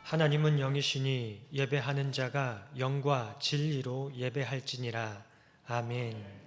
하나님은 영이시니 예배하는 자가 영과 진리로 예배할지니라. 아멘.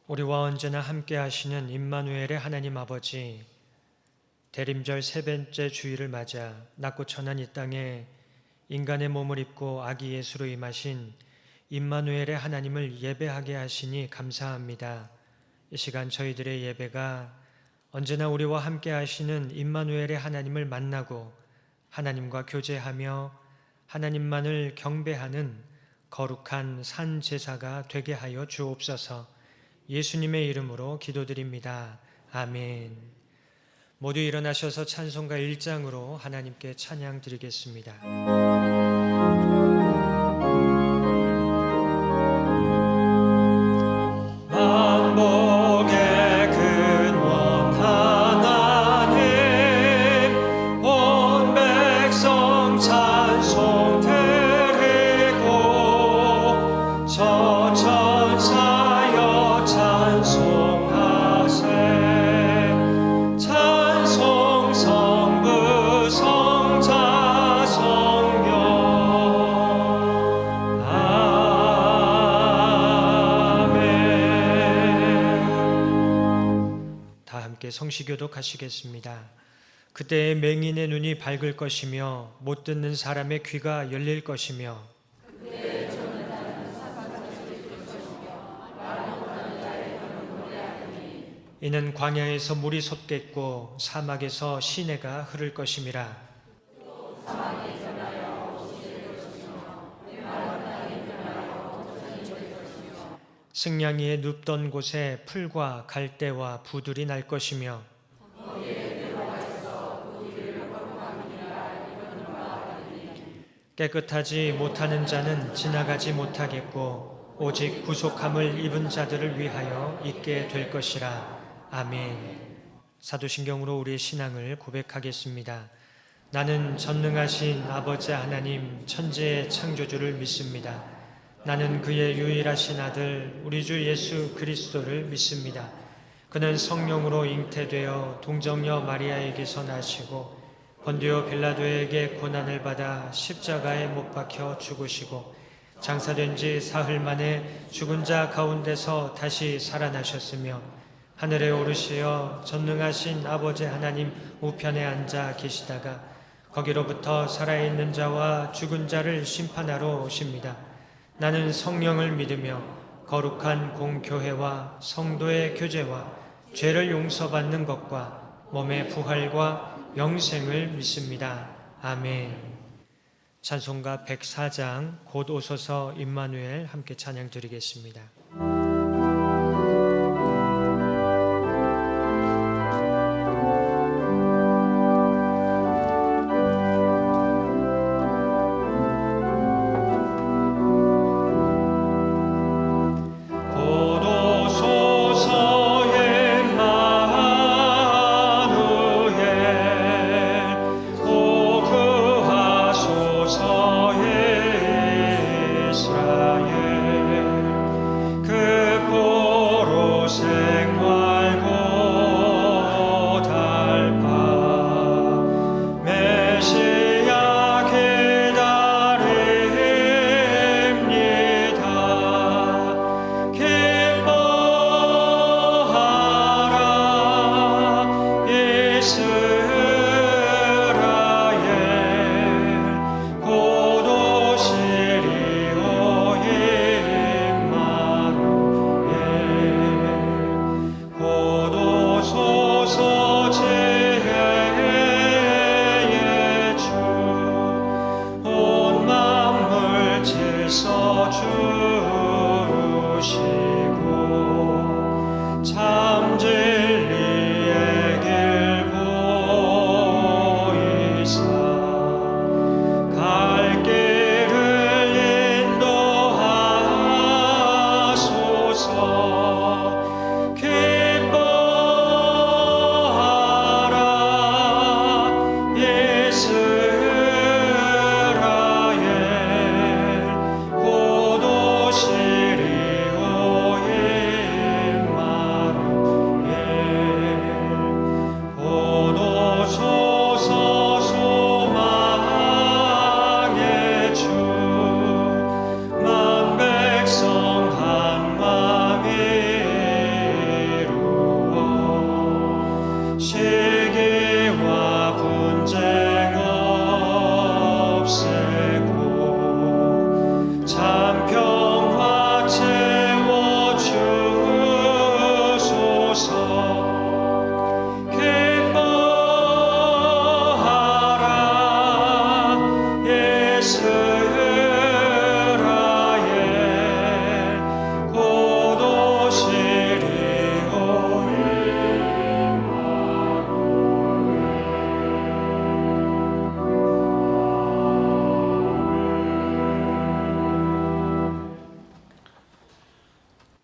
우리와 언제나 함께 하시는 임마누엘의 하나님 아버지, 대림절 세 번째 주일을 맞아 낮고 천한 이 땅에 인간의 몸을 입고 아기 예수로 임하신 임마누엘의 하나님을 예배하게 하시니 감사합니다. 이 시간 저희들의 예배가 언제나 우리와 함께 하시는 임마누엘의 하나님을 만나고 하나님과 교제하며 하나님만을 경배하는 거룩한 산 제사가 되게 하여 주옵소서. 예수님의 이름으로 기도드립니다. 아멘. 모두 일어나셔서 찬송가 1장으로 하나님께 찬양 드리겠습니다. 만복의 근원 하나님, 온 백성 찬송 드리고 저 천사여 찬송하세. 찬송 성부 성자 성령. 아멘. 다 함께 성시교독 하시겠습니다. 그때의 맹인의 눈이 밝을 것이며 못 듣는 사람의 귀가 열릴 것이며 이는 광야에서 물이 솟겠고 사막에서 시내가 흐를 것임이라. 승냥이의 눕던 곳에 풀과 갈대와 부들이 날 것이며 깨끗하지 못하는 자는 지나가지 못하겠고 오직 구속함을 입은 자들을 위하여 있게 될 것이라. 아멘. 사도신경으로 우리의 신앙을 고백하겠습니다. 나는 전능하신 아버지 하나님 천지의 창조주를 믿습니다. 나는 그의 유일하신 아들 우리 주 예수 그리스도를 믿습니다. 그는 성령으로 잉태되어 동정녀 마리아에게서 나시고 본디오 빌라도에게 고난을 받아 십자가에 못 박혀 죽으시고 장사된 지 사흘 만에 죽은 자 가운데서 다시 살아나셨으며 하늘에 오르시어 전능하신 아버지 하나님 우편에 앉아 계시다가 거기로부터 살아있는 자와 죽은 자를 심판하러 오십니다. 나는 성령을 믿으며 거룩한 공교회와 성도의 교제와 죄를 용서받는 것과 몸의 부활과 영생을 믿습니다. 아멘. 찬송가 104장 곧 오소서 임마누엘 함께 찬양 드리겠습니다.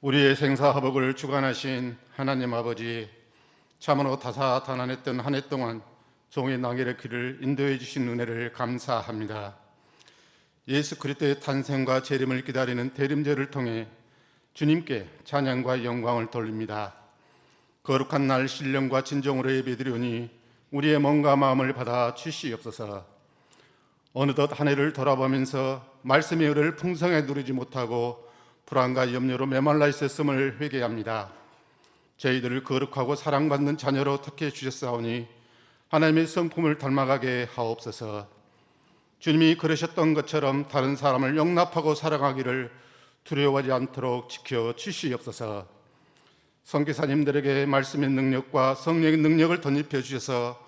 우리의 생사화복을 주관하신 하나님 아버지, 참으로 다사다난했던 한 해 동안 종의 나길의 길을 인도해 주신 은혜를 감사합니다. 예수 그리스도의 탄생과 재림을 기다리는 대림절을 통해 주님께 찬양과 영광을 돌립니다. 거룩한 날 신령과 진정으로 예배드리오니 우리의 몸과 마음을 받아 주시옵소서. 어느덧 한 해를 돌아보면서 말씀의 은혜를 풍성하게 누리지 못하고 불안과 염려로 메말라 있었음을 회개합니다. 저희들을 거룩하고 사랑받는 자녀로 택해 주셨사오니 하나님의 성품을 닮아가게 하옵소서. 주님이 그러셨던 것처럼 다른 사람을 용납하고 사랑하기를 두려워하지 않도록 지켜 주시옵소서. 선교사님들에게 말씀의 능력과 성령의 능력을 덧입혀 주셔서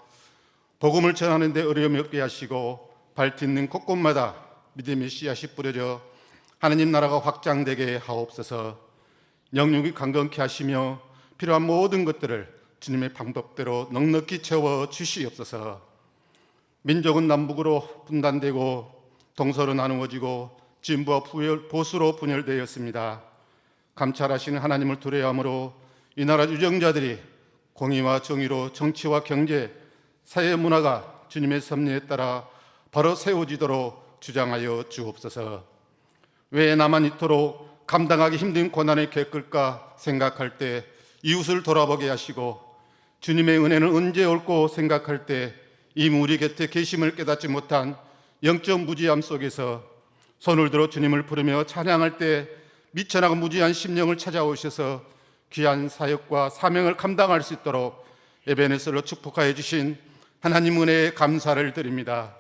복음을 전하는 데 어려움이 없게 하시고 발딛는 곳곳마다 믿음의 씨앗이 뿌려져 하나님 나라가 확장되게 하옵소서. 영육이 강건케 하시며 필요한 모든 것들을 주님의 방법대로 넉넉히 채워 주시옵소서. 민족은 남북으로 분단되고 동서로 나누어지고 진보와 보수로 분열되었습니다. 감찰하시는 하나님을 두려워함으로 이 나라 유정자들이 공의와 정의로 정치와 경제, 사회 문화가 주님의 섭리에 따라 바로 세워지도록 주장하여 주옵소서. 왜 나만 이토록 감당하기 힘든 고난을 겪을까 생각할 때 이웃을 돌아보게 하시고, 주님의 은혜는 언제 올고 생각할 때 이미 우리 곁에 계심을 깨닫지 못한 영적 무지함 속에서 손을 들어 주님을 부르며 찬양할 때 미천하고 무지한 심령을 찾아오셔서 귀한 사역과 사명을 감당할 수 있도록 에베네스로 축복하여 주신 하나님 은혜에 감사를 드립니다.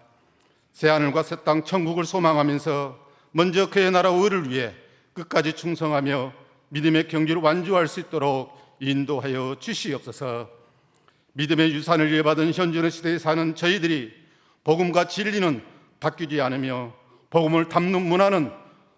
새하늘과 새 땅 천국을 소망하면서 먼저 그의 나라 의를 위해 끝까지 충성하며 믿음의 경주를 완주할 수 있도록 인도하여 주시옵소서. 믿음의 유산을 이어받은 현존의 시대에 사는 저희들이 복음과 진리는 바뀌지 않으며 복음을 담는 문화는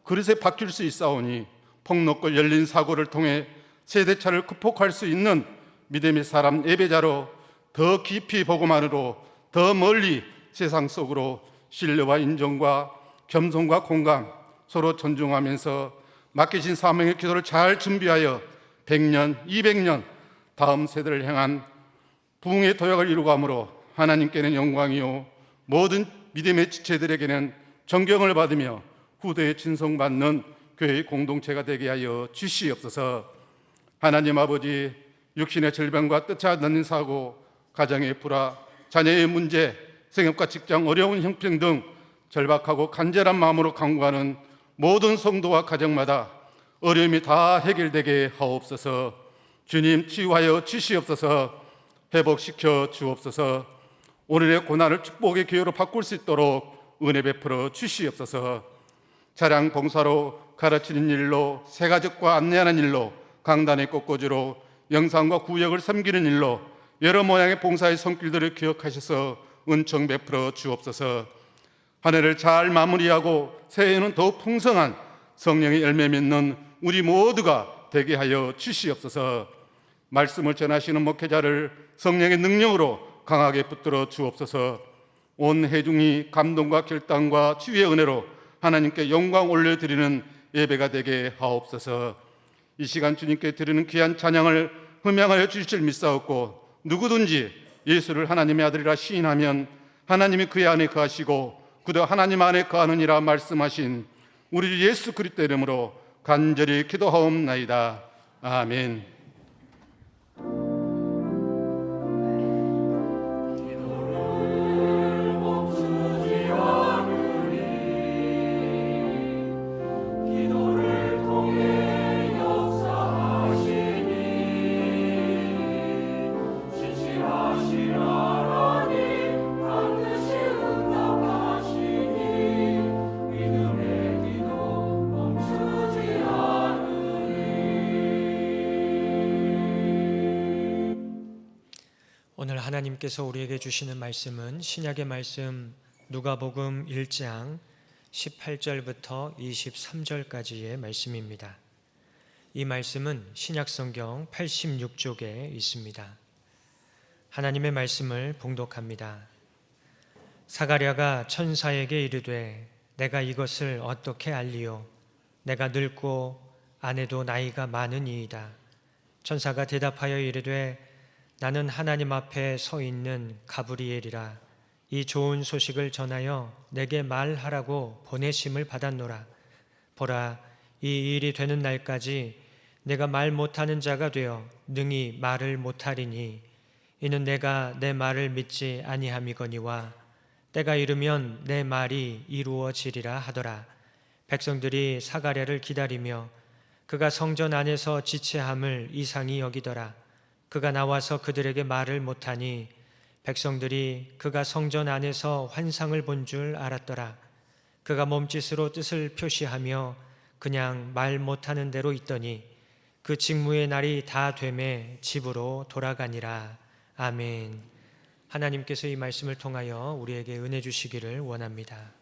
그릇에 바뀔 수 있사오니 폭넓고 열린 사고를 통해 세대차를 극복할 수 있는 믿음의 사람 예배자로 더 깊이 복음 안으로 더 멀리 세상 속으로 신뢰와 인정과 겸손과 공감 서로 존중하면서 맡기신 사명의 기도를 잘 준비하여 100년, 200년 다음 세대를 향한 부흥의 도약을 이루감으로 하나님께는 영광이요 모든 믿음의 지체들에게는 존경을 받으며 후대에 진성받는 교회의 공동체가 되게 하여 주시옵소서. 하나님 아버지, 육신의 질병과 뜻하지 않는 사고, 가정의 불화, 자녀의 문제, 생업과 직장 어려운 형편 등 절박하고 간절한 마음으로 간구하는 모든 성도와 가정마다 어려움이 다 해결되게 하옵소서. 주님 치유하여 주시옵소서. 회복시켜 주옵소서. 오늘의 고난을 축복의 기회로 바꿀 수 있도록 은혜 베풀어 주시옵소서. 차량 봉사로 가르치는 일로, 새가족과 안내하는 일로, 강단의 꽃꽂이로 영상과 구역을 섬기는 일로 여러 모양의 봉사의 손길들을 기억하셔서 은총 베풀어 주옵소서. 한 해를 잘 마무리하고 새해에는 더욱 풍성한 성령의 열매 맺는 우리 모두가 되게 하여 주시옵소서. 말씀을 전하시는 목회자를 성령의 능력으로 강하게 붙들어 주옵소서. 온 회중이 감동과 결단과 치유의 은혜로 하나님께 영광 올려드리는 예배가 되게 하옵소서. 이 시간 주님께 드리는 귀한 찬양을 흠양하여 주실 줄 믿사옵고, 누구든지 예수를 하나님의 아들이라 시인하면 하나님이 그의 안에 거하시고 그도 하나님 안에 거하느니라 말씀하신 우리 주 예수 그리스도 이름으로 간절히 기도하옵나이다. 아멘. 오늘 하나님께서 우리에게 주시는 말씀은 신약의 말씀 누가복음 1장 18절부터 23절까지의 말씀입니다. 이 말씀은 신약성경 86쪽에 있습니다. 하나님의 말씀을 봉독합니다. 사가랴가 천사에게 이르되 내가 이것을 어떻게 알리요? 내가 늙고 아내도 나이가 많으니이다. 천사가 대답하여 이르되 나는 하나님 앞에 서 있는 가브리엘이라. 이 좋은 소식을 전하여 내게 말하라고 보내심을 받았노라. 보라, 이 일이 되는 날까지 내가 말 못하는 자가 되어 능히 말을 못하리니 이는 내가 내 말을 믿지 아니함이거니와 때가 이르면 내 말이 이루어지리라 하더라. 백성들이 사가랴를 기다리며 그가 성전 안에서 지체함을 이상히 여기더라. 그가 나와서 그들에게 말을 못하니 백성들이 그가 성전 안에서 환상을 본 줄 알았더라. 그가 몸짓으로 뜻을 표시하며 그냥 말 못하는 대로 있더니 그 직무의 날이 다 되매 집으로 돌아가니라. 아멘. 하나님께서 이 말씀을 통하여 우리에게 은혜 주시기를 원합니다.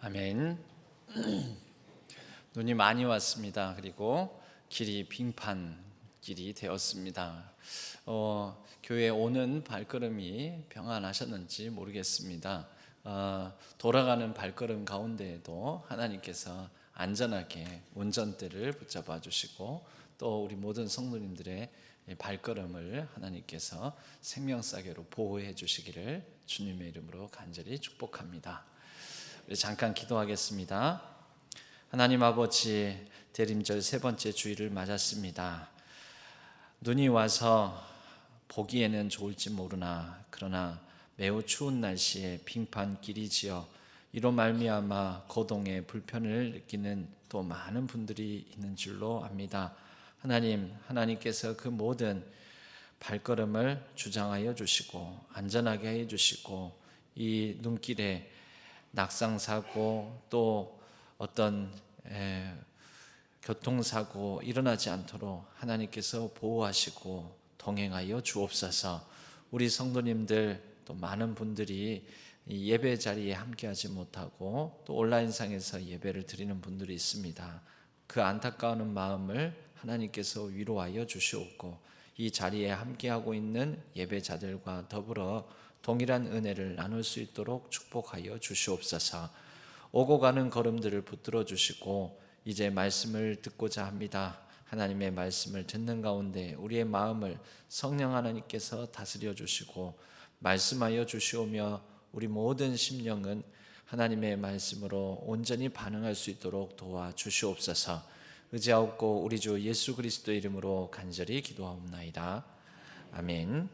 아멘. 눈이 많이 왔습니다. 그리고 길이 빙판 길이 되었습니다. 교회에 오는 발걸음이 평안하셨는지 모르겠습니다. 돌아가는 발걸음 가운데에도 하나님께서 안전하게 운전대를 붙잡아 주시고 또 우리 모든 성도님들의 발걸음을 하나님께서 생명사계로 보호해 주시기를 주님의 이름으로 간절히 축복합니다. 우리 잠깐 기도하겠습니다. 하나님 아버지, 대림절 세 번째 주일을 맞았습니다. 눈이 와서 보기에는 좋을지 모르나 그러나 매우 추운 날씨에 빙판길이 지어 이로 말미암아 거동에 불편을 느끼는 또 많은 분들이 있는 줄로 압니다. 하나님께서 그 모든 발걸음을 주장하여 주시고 안전하게 해 주시고 이 눈길에 낙상사고 또 어떤 교통사고 일어나지 않도록 하나님께서 보호하시고 동행하여 주옵소서. 우리 성도님들 또 많은 분들이 이 예배 자리에 함께하지 못하고 또 온라인상에서 예배를 드리는 분들이 있습니다. 그 안타까운 마음을 하나님께서 위로하여 주시옵고 이 자리에 함께하고 있는 예배자들과 더불어 동일한 은혜를 나눌 수 있도록 축복하여 주시옵소서. 오고 가는 걸음들을 붙들어 주시고 이제 말씀을 듣고자 합니다. 하나님의 말씀을 듣는 가운데 우리의 마음을 성령 하나님께서 다스려 주시고 말씀하여 주시오며 우리 모든 심령은 하나님의 말씀으로 온전히 반응할 수 있도록 도와주시옵소서. 의지하옵고 우리 주 예수 그리스도의 이름으로 간절히 기도하옵나이다. 아멘.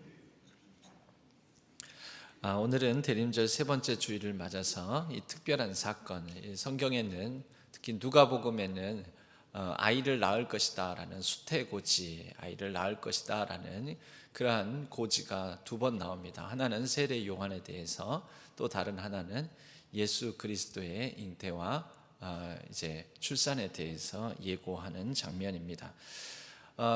오늘은 대림절 세 번째 주일을 맞아서 이 특별한 사건, 성경에는 특히 누가복음에는 아이를 낳을 것이다 라는 수태고지, 아이를 낳을 것이다 라는 그러한 고지가 두 번 나옵니다. 하나는 세례 요한에 대해서, 또 다른 하나는 예수 그리스도의 잉태와 이제 출산에 대해서 예고하는 장면입니다.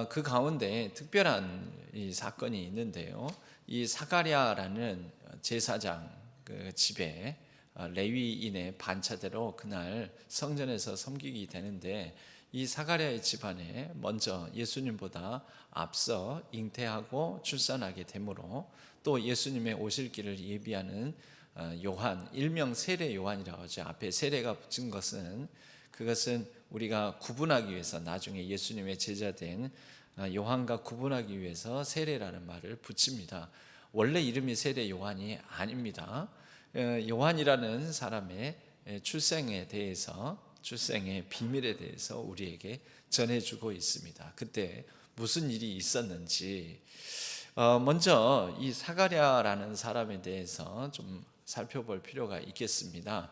그 가운데 특별한 이 사건이 있는데요. 이 사가랴라는 제사장 그 집에 레위인의 반차대로 그날 성전에서 섬기게 되는데 이 사가랴의 집안에 먼저 예수님보다 앞서 잉태하고 출산하게 되므로 또 예수님의 오실 길을 예비하는 요한, 일명 세례 요한이라고 하죠. 앞에 세례가 붙은 것은 그것은 우리가 구분하기 위해서 나중에 예수님의 제자된 요한과 구분하기 위해서 세례라는 말을 붙입니다. 원래 이름이 세례 요한이 아닙니다. 요한이라는 사람의 출생에 대해서, 출생의 비밀에 대해서 우리에게 전해주고 있습니다. 그때 무슨 일이 있었는지 먼저 이 사가랴라는 사람에 대해서 좀 살펴볼 필요가 있겠습니다.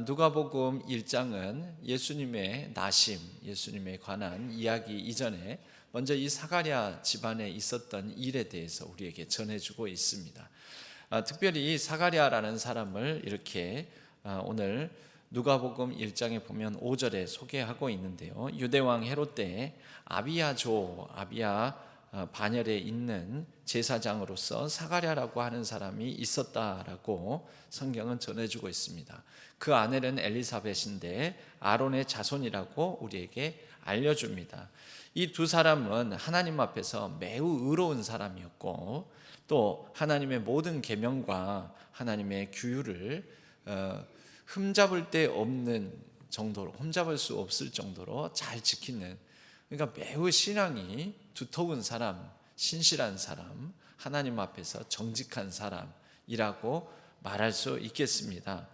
누가복음 1장은 예수님의 나심, 예수님에 관한 이야기 이전에 먼저 이 사가랴 집안에 있었던 일에 대해서 우리에게 전해주고 있습니다. 특별히 이 사가랴라는 사람을 이렇게 오늘 누가복음 1장에 보면 5절에 소개하고 있는데요. 유대왕 헤롯 때 아비야 반열에 있는 제사장으로서 사가랴라고 하는 사람이 있었다라고 성경은 전해주고 있습니다. 그 아내는 엘리사벳인데 아론의 자손이라고 우리에게 알려줍니다. 이 두 사람은 하나님 앞에서 매우 의로운 사람이었고 또 하나님의 모든 계명과 하나님의 규율을 흠잡을 데 없는 정도로, 흠잡을 수 없을 정도로 잘 지키는, 그러니까 매우 신앙이 두터운 사람, 신실한 사람, 하나님 앞에서 정직한 사람이라고 말할 수 있겠습니다.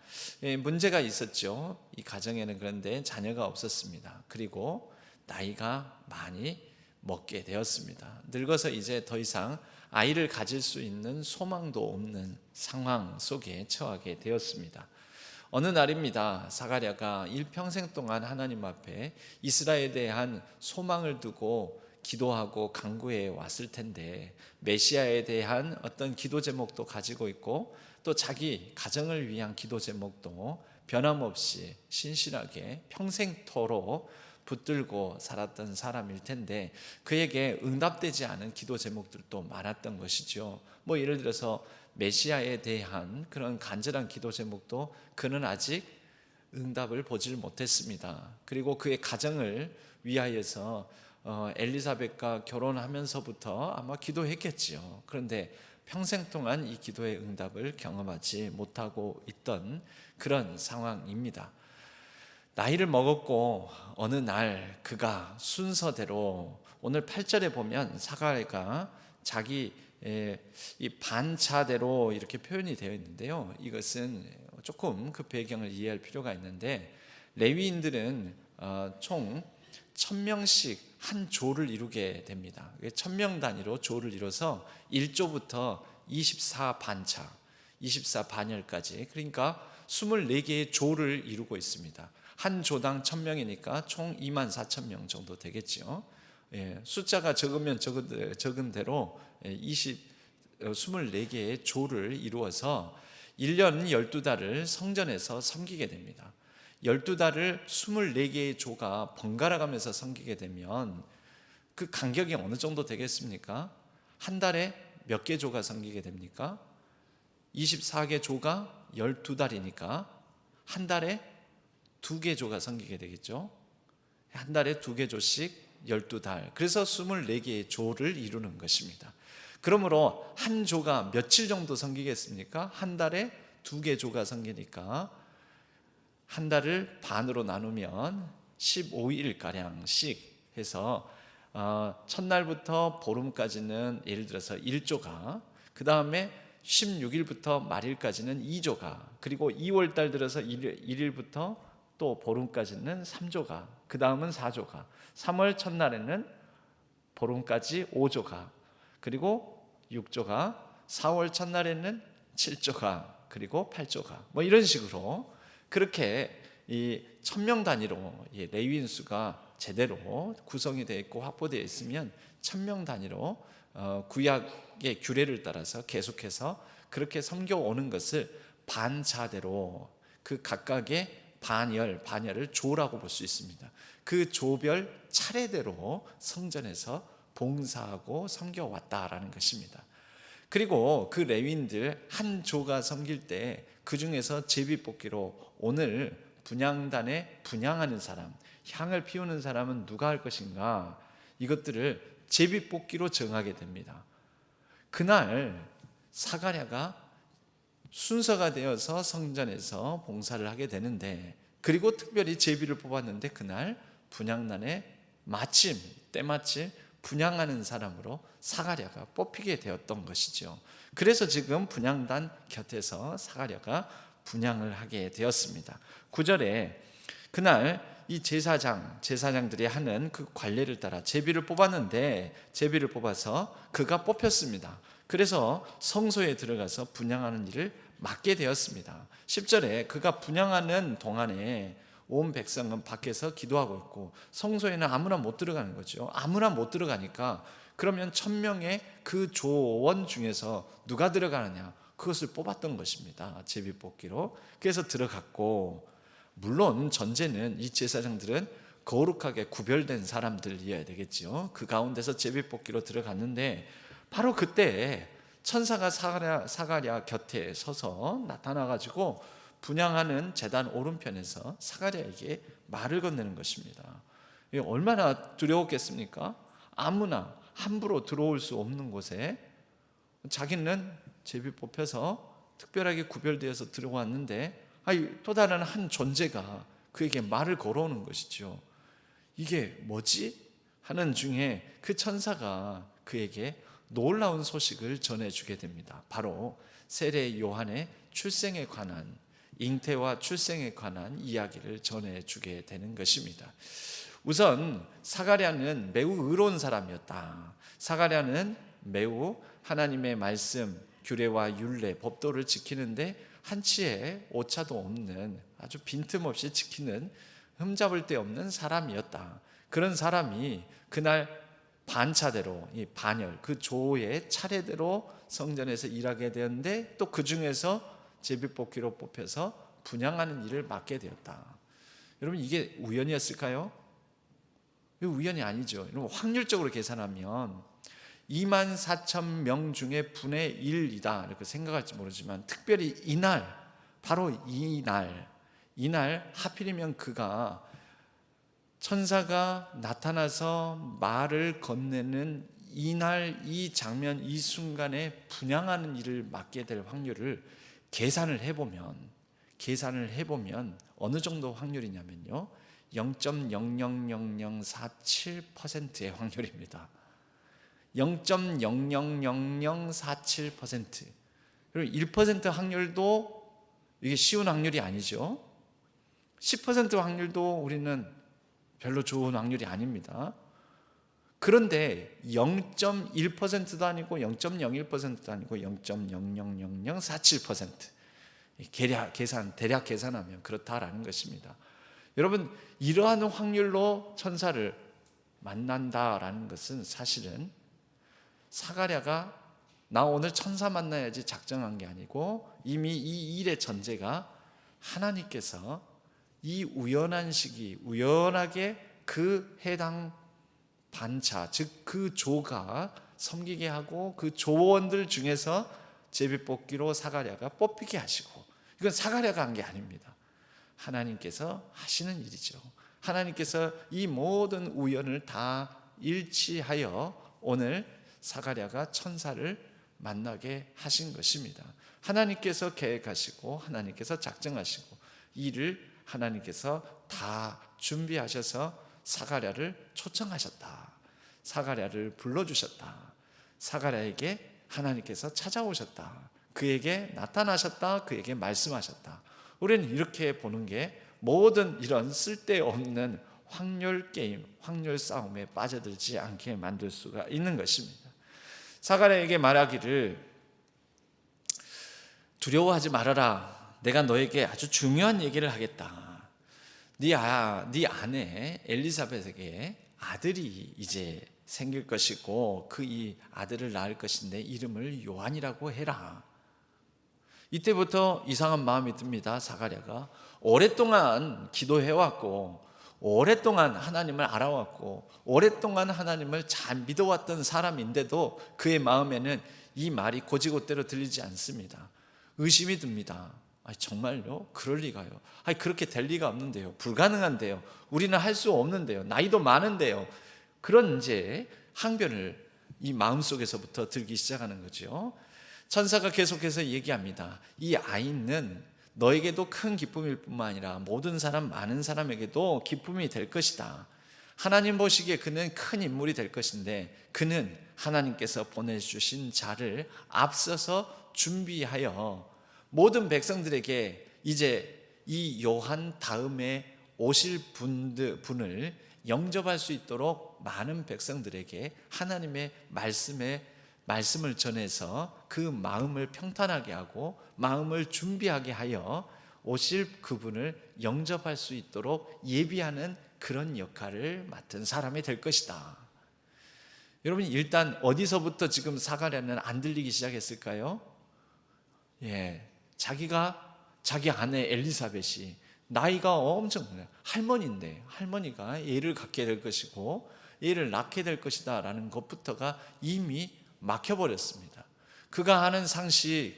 문제가 있었죠. 이 가정에는 그런데 자녀가 없었습니다. 그리고 나이가 많이 먹게 되었습니다. 늙어서 이제 더 이상 아이를 가질 수 있는 소망도 없는 상황 속에 처하게 되었습니다. 어느 날입니다. 사가랴가 일평생 동안 하나님 앞에 이스라엘에 대한 소망을 두고 기도하고 간구해 왔을 텐데 메시아에 대한 어떤 기도 제목도 가지고 있고 또 자기 가정을 위한 기도 제목도 변함없이 신실하게 평생토록 붙들고 살았던 사람일 텐데 그에게 응답되지 않은 기도 제목들도 많았던 것이죠. 예를 들어서 메시아에 대한 그런 간절한 기도 제목도 그는 아직 응답을 보질 못했습니다. 그리고 그의 가정을 위하여서 엘리사벳과 결혼하면서부터 아마 기도했겠지요. 그런데 평생 동안 이 기도의 응답을 경험하지 못하고 있던 그런 상황입니다. 나이를 먹었고 어느 날 그가 순서대로, 오늘 8절에 보면 사가랴가 자기 이 반차대로 이렇게 표현이 되어 있는데요. 이것은 조금 그 배경을 이해할 필요가 있는데, 레위인들은 총 1000명씩 한 조를 이루게 됩니다. 1000명 단위로 조를 이뤄서 1조부터 24반차, 24반열까지, 그러니까 24개의 조를 이루고 있습니다. 한 조당 1000명이니까 총 24,000명 정도 되겠죠. 숫자가 적으면 적은 대로 24개의 조를 이루어서 1년 12달을 성전에서 섬기게 됩니다. 12달을 24개의 조가 번갈아 가면서 섬기게 되면 그 간격이 어느 정도 되겠습니까? 한 달에 몇 개 조가 섬기게 됩니까? 24개 조가 12달이니까 한 달에 2개 조가 섬기게 되겠죠. 한 달에 2개 조씩 12달, 그래서 24개의 조를 이루는 것입니다. 그러므로 한 조가 며칠 정도 섬기겠습니까? 한 달에 2개 조가 섬기니까 한 달을 반으로 나누면 15일가량씩 해서 첫날부터 보름까지는 예를 들어서 1조가, 그 다음에 16일부터 말일까지는 2조가, 그리고 2월달 들어서 1일부터 또 보름까지는 3조가, 그 다음은 4조가, 3월 첫날에는 보름까지 5조가, 그리고 6조가, 4월 첫날에는 7조가, 그리고 8조가, 뭐 이런 식으로 그렇게 이 1000명 단위로 레위인 수가 제대로 구성이 되어 있고 확보되어 있으면 1000명 단위로 구약의 규례를 따라서 계속해서 그렇게 섬겨오는 것을 반차대로, 그 각각의 반열을 조라고 볼 수 있습니다. 그 조별 차례대로 성전에서 봉사하고 섬겨왔다라는 것입니다. 그리고 그 레위인들 한 조가 섬길 때 그 중에서 제비뽑기로 오늘 분향단에 분향하는 사람, 향을 피우는 사람은 누가 할 것인가, 이것들을 제비뽑기로 정하게 됩니다. 그날 사가랴가 순서가 되어서 성전에서 봉사를 하게 되는데, 그리고 특별히 제비를 뽑았는데 그날 분향단에 때마침 분향하는 사람으로 사가랴가 뽑히게 되었던 것이죠. 그래서 지금 분향단 곁에서 사가랴가 분향을 하게 되었습니다. 9절에 그날 이 제사장들이 하는 그 관례를 따라 제비를 뽑았는데, 제비를 뽑아서 그가 뽑혔습니다. 그래서 성소에 들어가서 분향하는 일을 맡게 되었습니다. 10절에 그가 분향하는 동안에 온 백성은 밖에서 기도하고 있고 성소에는 아무나 못 들어가는 거죠. 아무나 못 들어가니까 그러면 1000명의 그 조원 중에서 누가 들어가느냐, 그것을 뽑았던 것입니다. 제비뽑기로. 그래서 들어갔고, 물론 전제는 이 제사장들은 거룩하게 구별된 사람들이어야 되겠죠. 그 가운데서 제비뽑기로 들어갔는데, 바로 그때 천사가 사가랴 곁에 서서 나타나가지고 분향하는 제단 오른편에서 사가랴에게 말을 건네는 것입니다. 얼마나 두려웠겠습니까? 아무나 함부로 들어올 수 없는 곳에 자기는 제비 뽑혀서 특별하게 구별되어서 들어왔는데, 또 다른 한 존재가 그에게 말을 걸어오는 것이죠. 이게 뭐지? 하는 중에 그 천사가 그에게 놀라운 소식을 전해주게 됩니다. 바로 세례 요한의 출생에 관한, 잉태와 출생에 관한 이야기를 전해주게 되는 것입니다. 우선 사가랴는 매우 의로운 사람이었다. 사가랴는 매우 하나님의 말씀, 규례와 율례, 법도를 지키는데 한치의 오차도 없는, 아주 빈틈없이 지키는, 흠잡을 데 없는 사람이었다. 그런 사람이 그날 반차대로, 이 반열, 그 조의 차례대로 성전에서 일하게 되었는데, 또 그 중에서 제비뽑기로 뽑혀서 분향하는 일을 맡게 되었다. 여러분, 이게 우연이었을까요? 이거 우연이 아니죠. 여러분, 확률적으로 계산하면 24,000명 중에 분의 1이다 이렇게 생각할지 모르지만, 특별히 이날, 바로 이날 하필이면 그가 천사가 나타나서 말을 건네는 이날, 이 장면, 이 순간에 분향하는 일을 맡게 될 확률을 계산을 해보면 계산을 해보면 어느 정도 확률이냐면요, 0.000047%의 확률입니다. 0.000047%. 그리고 1% 확률도 이게 쉬운 확률이 아니죠. 10% 확률도 우리는 별로 좋은 확률이 아닙니다. 그런데 0.1%도 아니고 0.01%도 아니고 0.000047%, 대략 계산하면 그렇다라는 것입니다. 여러분, 이러한 확률로 천사를 만난다라는 것은 사실은 사가랴가 나 오늘 천사 만나야지 작정한 게 아니고 이미 이 일의 전제가 하나님께서 이 우연한 시기, 우연하게 그 해당 반차, 즉 그 조가 섬기게 하고 그 조원들 중에서 제비뽑기로 사가랴가 뽑히게 하시고, 이건 사가랴가 한 게 아닙니다. 하나님께서 하시는 일이죠. 하나님께서 이 모든 우연을 다 일치하여 오늘 사가랴가 천사를 만나게 하신 것입니다. 하나님께서 계획하시고 하나님께서 작정하시고 일을 하나님께서 다 준비하셔서 사가랴를 초청하셨다. 사가랴를 불러주셨다. 사가랴에게 하나님께서 찾아오셨다. 그에게 나타나셨다. 그에게 말씀하셨다. 우리는 이렇게 보는 게 모든 이런 쓸데없는 확률 게임, 확률 싸움에 빠져들지 않게 만들 수가 있는 것입니다. 사가랴에게 말하기를 두려워하지 말아라. 내가 너에게 아주 중요한 얘기를 하겠다. 네 아내 엘리사벳에게 아들이 이제 생길 것이고 그 이 아들을 낳을 것인데 이름을 요한이라고 해라. 이때부터 이상한 마음이 듭니다. 사가랴가 오랫동안 기도해왔고 오랫동안 하나님을 알아왔고 오랫동안 하나님을 잘 믿어왔던 사람인데도 그의 마음에는 이 말이 곧이곧대로 들리지 않습니다. 의심이 듭니다. 정말요? 그럴 리가요? 그렇게 될 리가 없는데요. 불가능한데요. 우리는 할 수 없는데요. 나이도 많은데요. 그런 이제 항변을 이 마음속에서부터 들기 시작하는 거죠. 천사가 계속해서 얘기합니다. 이 아이는 너에게도 큰 기쁨일 뿐만 아니라 모든 사람, 많은 사람에게도 기쁨이 될 것이다. 하나님 보시기에 그는 큰 인물이 될 것인데 그는 하나님께서 보내주신 자를 앞서서 준비하여 모든 백성들에게 이제 이 요한 다음에 오실 분을 영접할 수 있도록 많은 백성들에게 하나님의 말씀을 전해서 그 마음을 평탄하게 하고 마음을 준비하게 하여 오실 그분을 영접할 수 있도록 예비하는 그런 역할을 맡은 사람이 될 것이다. 여러분, 일단 어디서부터 지금 사가랴는 안 들리기 시작했을까요? 자기 아내 엘리사벳이 나이가 엄청 할머니인데 할머니가 얘를 갖게 될 것이고 얘를 낳게 될 것이다 라는 것부터가 이미 막혀버렸습니다. 그가 하는 상식,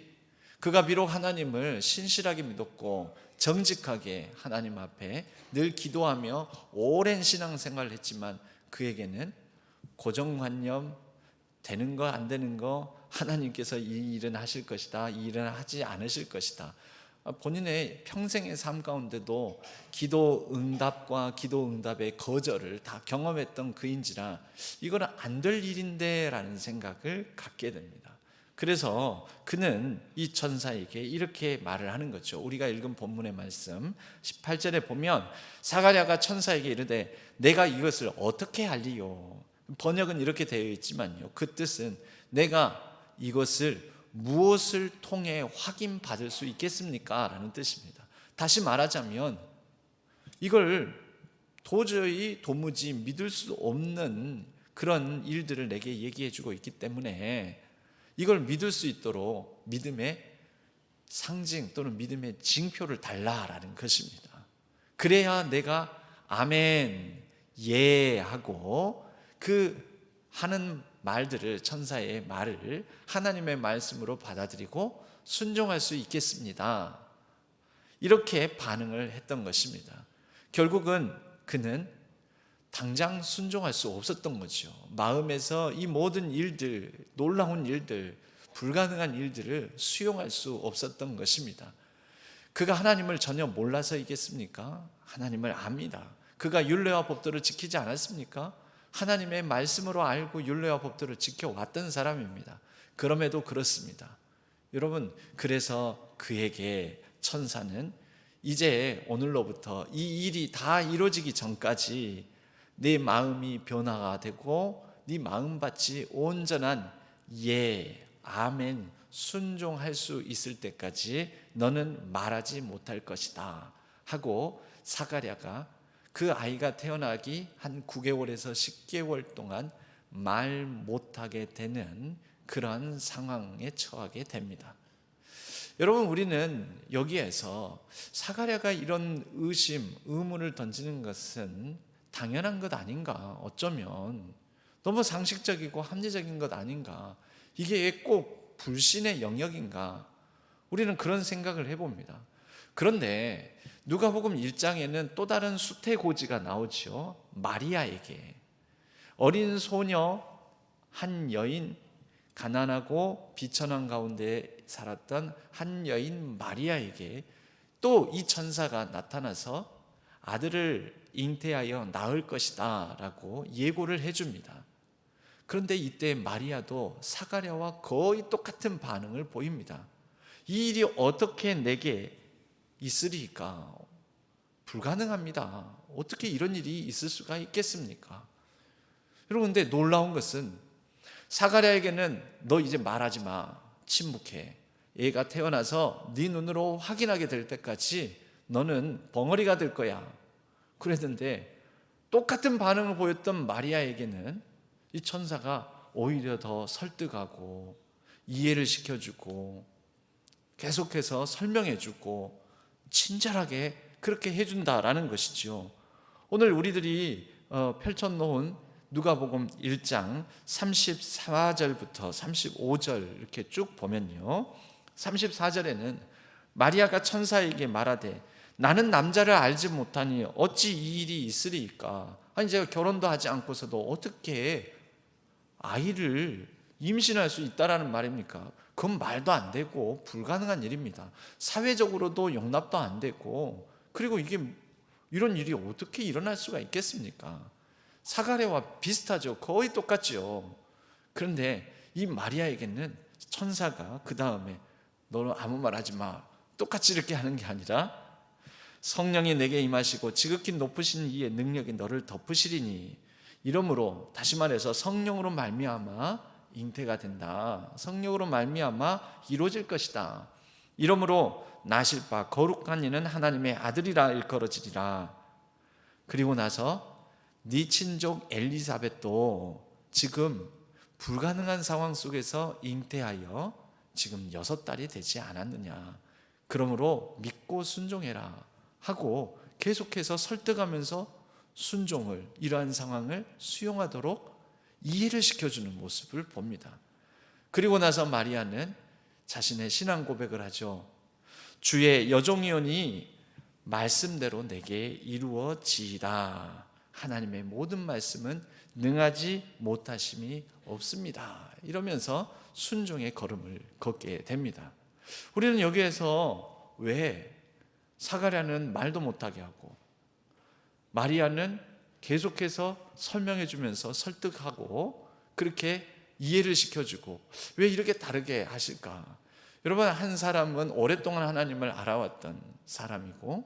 그가 비록 하나님을 신실하게 믿었고 정직하게 하나님 앞에 늘 기도하며 오랜 신앙생활을 했지만 그에게는 고정관념, 되는 거 안 되는 거, 하나님께서 이 일은 하실 것이다, 이 일은 하지 않으실 것이다, 본인의 평생의 삶 가운데도 기도 응답과 기도 응답의 거절을 다 경험했던 그인지라 이거는 안 될 일인데 라는 생각을 갖게 됩니다. 그래서 그는 이 천사에게 이렇게 말을 하는 거죠. 우리가 읽은 본문의 말씀 18절에 보면 사가랴가 천사에게 이르되 내가 이것을 어떻게 알리요? 번역은 이렇게 되어 있지만요, 그 뜻은 내가 이것을 무엇을 통해 확인받을 수 있겠습니까? 라는 뜻입니다. 다시 말하자면 이걸 도무지 믿을 수 없는 그런 일들을 내게 얘기해 주고 있기 때문에 이걸 믿을 수 있도록 믿음의 상징 또는 믿음의 징표를 달라라는 것입니다. 그래야 내가 아멘, 예 하고 그 하는 말들을, 천사의 말을 하나님의 말씀으로 받아들이고 순종할 수 있겠습니다. 이렇게 반응을 했던 것입니다. 결국은 그는 당장 순종할 수 없었던 거죠. 마음에서 이 모든 일들, 놀라운 일들, 불가능한 일들을 수용할 수 없었던 것입니다. 그가 하나님을 전혀 몰라서이겠습니까? 하나님을 압니다. 그가 율례와 법도를 지키지 않았습니까? 하나님의 말씀으로 알고 율례와 법도를 지켜왔던 사람입니다. 그럼에도 그렇습니다. 여러분, 그래서 그에게 천사는 이제 오늘로부터 이 일이 다 이루어지기 전까지 네 마음이 변화가 되고 네 마음밭이 온전한 예, 아멘, 순종할 수 있을 때까지 너는 말하지 못할 것이다 하고 사가랴가 그 아이가 태어나기 한 9개월에서 10개월 동안 말 못하게 되는 그런 상황에 처하게 됩니다. 여러분, 우리는 여기에서 사가랴가 이런 의심, 의문을 던지는 것은 당연한 것 아닌가? 어쩌면 너무 상식적이고 합리적인 것 아닌가? 이게 꼭 불신의 영역인가? 우리는 그런 생각을 해봅니다. 그런데 누가복음 1장에는 또 다른 수태고지가 나오죠. 마리아에게 어린 소녀 한 여인, 가난하고 비천한 가운데 살았던 한 여인 마리아에게 또 이 천사가 나타나서 아들을 잉태하여 낳을 것이다 라고 예고를 해줍니다. 그런데 이때 마리아도 사가랴와 거의 똑같은 반응을 보입니다. 이 일이 어떻게 내게 있으리까? 불가능합니다. 어떻게 이런 일이 있을 수가 있겠습니까? 여러분, 근데 놀라운 것은 사가랴에게는 너 이제 말하지 마, 침묵해. 얘가 태어나서 네 눈으로 확인하게 될 때까지 너는 벙어리가 될 거야. 그랬는데 똑같은 반응을 보였던 마리아에게는 이 천사가 오히려 더 설득하고 이해를 시켜주고 계속해서 설명해주고 친절하게 그렇게 해준다라는 것이죠. 오늘 우리들이 펼쳐놓은 누가복음 1장 34절부터 35절 이렇게 쭉 보면요, 34절에는 마리아가 천사에게 말하되 나는 남자를 알지 못하니 어찌 이 일이 있으리이까? 아니, 제가 결혼도 하지 않고서도 어떻게 아이를 임신할 수 있다라는 말입니까? 그건 말도 안 되고 불가능한 일입니다. 사회적으로도 용납도 안 되고, 그리고 이게 이런 일이 어떻게 일어날 수가 있겠습니까? 사가랴와 비슷하죠. 거의 똑같죠. 그런데 이 마리아에게는 천사가 그 다음에 너는 아무 말 하지 마, 똑같이 이렇게 하는 게 아니라 성령이 내게 임하시고 지극히 높으신 이의 능력이 너를 덮으시리니 이러므로, 다시 말해서 성령으로 말미암아 잉태가 된다. 성령으로 말미암아 이루어질 것이다. 이러므로 나실 바 거룩한 이는 하나님의 아들이라 일컬어지리라. 그리고 나서 네 친족 엘리사벳도 지금 불가능한 상황 속에서 잉태하여 지금 6달이 되지 않았느냐. 그러므로 믿고 순종해라 하고 계속해서 설득하면서 순종을, 이러한 상황을 수용하도록 이해를 시켜주는 모습을 봅니다. 그리고 나서 마리아는 자신의 신앙 고백을 하죠. 주의 여종이오니 말씀대로 내게 이루어지이다. 하나님의 모든 말씀은 능하지 못하심이 없습니다. 이러면서 순종의 걸음을 걷게 됩니다. 우리는 여기에서 왜 사가랴는 말도 못하게 하고 마리아는 계속해서 설명해 주면서 설득하고 그렇게 이해를 시켜주고 왜 이렇게 다르게 하실까? 여러분, 한 사람은 오랫동안 하나님을 알아왔던 사람이고,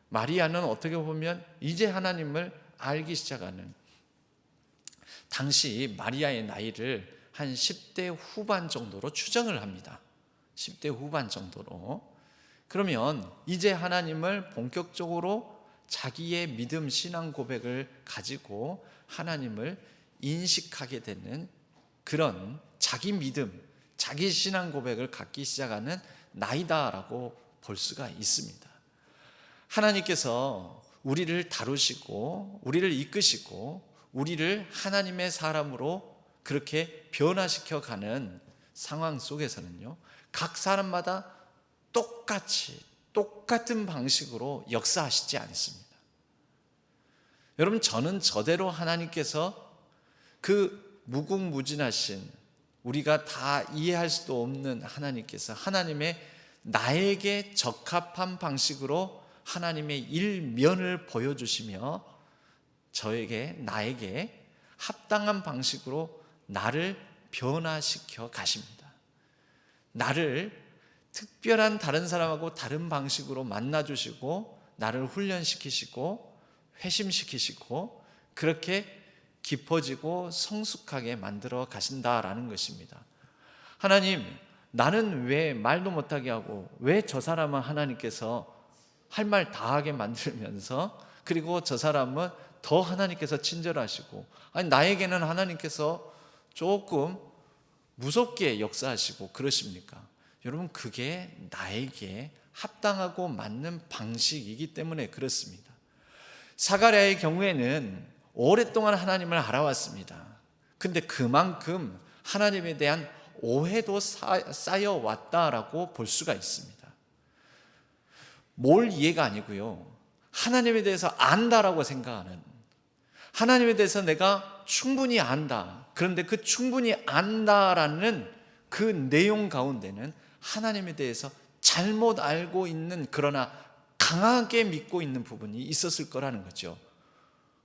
마리아는 어떻게 보면 이제 하나님을 알기 시작하는, 당시 마리아의 나이를 한 10대 후반 정도로 추정을 합니다. 10대 후반 정도로. 그러면 이제 하나님을 본격적으로 자기의 믿음, 신앙 고백을 가지고 하나님을 인식하게 되는 그런 자기 믿음, 자기 신앙 고백을 갖기 시작하는 나이다라고 볼 수가 있습니다. 하나님께서 우리를 다루시고 우리를 이끄시고 우리를 하나님의 사람으로 그렇게 변화시켜 가는 상황 속에서는요, 각 사람마다 똑같은 방식으로 역사하시지 않습니다. 여러분, 저는 저대로 하나님께서 그 무궁무진하신, 우리가 다 이해할 수도 없는 하나님께서 하나님의 나에게 적합한 방식으로 하나님의 일면을 보여주시며 나에게 합당한 방식으로 나를 변화시켜 가십니다. 나를 특별한 다른 사람하고 다른 방식으로 만나주시고 나를 훈련시키시고 회심시키시고 그렇게 깊어지고 성숙하게 만들어 가신다라는 것입니다. 하나님, 나는 왜 말도 못하게 하고 왜 저 사람은 하나님께서 할 말 다 하게 만들면서 그리고 저 사람은 더 하나님께서 친절하시고 아니 나에게는 하나님께서 조금 무섭게 역사하시고 그러십니까? 여러분, 그게 나에게 합당하고 맞는 방식이기 때문에 그렇습니다. 사가랴의 경우에는 오랫동안 하나님을 알아왔습니다. 근데 그만큼 하나님에 대한 오해도 쌓여왔다라고 볼 수가 있습니다. 뭘 이해가 아니고요, 하나님에 대해서 안다라고 생각하는, 하나님에 대해서 내가 충분히 안다, 그런데 그 충분히 안다라는 그 내용 가운데는 하나님에 대해서 잘못 알고 있는, 그러나 강하게 믿고 있는 부분이 있었을 거라는 거죠.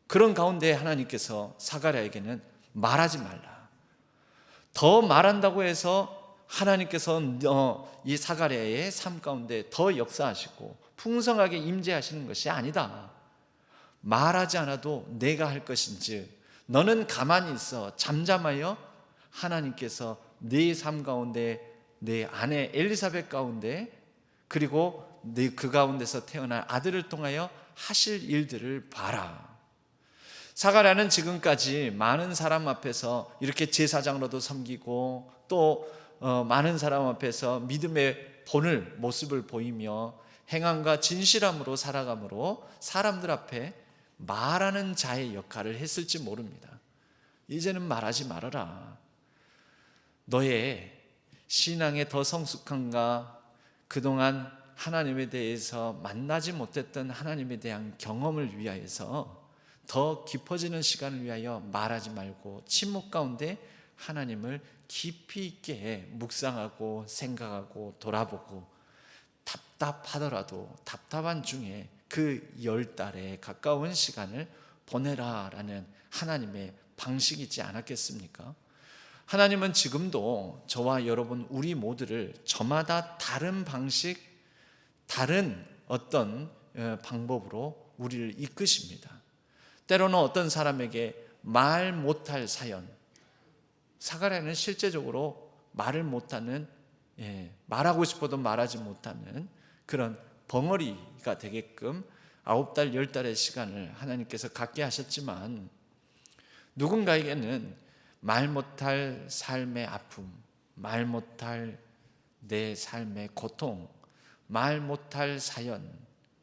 그런 가운데 하나님께서 사가랴에게는 말하지 말라, 더 말한다고 해서 하나님께서 이 사가랴의 삶 가운데 더 역사하시고 풍성하게 임재하시는 것이 아니다. 말하지 않아도 내가 할 것인지 너는 가만히 있어 잠잠하여 하나님께서 네 삶 가운데, 내 아내 엘리사벳 가운데, 그리고 그 가운데서 태어날 아들을 통하여 하실 일들을 봐라. 사가랴는 지금까지 많은 사람 앞에서 이렇게 제사장으로도 섬기고 또 많은 사람 앞에서 믿음의 모습을 보이며 행함과 진실함으로 살아감으로 사람들 앞에 말하는 자의 역할을 했을지 모릅니다. 이제는 말하지 말아라. 너의 신앙에 더 성숙함과 그동안 하나님에 대해서 만나지 못했던 하나님에 대한 경험을 위하여서 더 깊어지는 시간을 위하여 말하지 말고 침묵 가운데 하나님을 깊이 있게 묵상하고 생각하고 돌아보고 답답하더라도 답답한 중에 그 10달에 가까운 시간을 보내라라는 하나님의 방식이지 않았겠습니까? 하나님은 지금도 저와 여러분 우리 모두를 저마다 다른 방식, 다른 어떤 방법으로 우리를 이끄십니다. 때로는 어떤 사람에게 말 못할 사연, 사가랴는 실제적으로 말을 못하는, 말하고 싶어도 말하지 못하는 그런 벙어리가 되게끔 9달, 10달의 시간을 하나님께서 갖게 하셨지만, 누군가에게는 말 못할 삶의 아픔, 말 못할 내 삶의 고통, 말 못할 사연,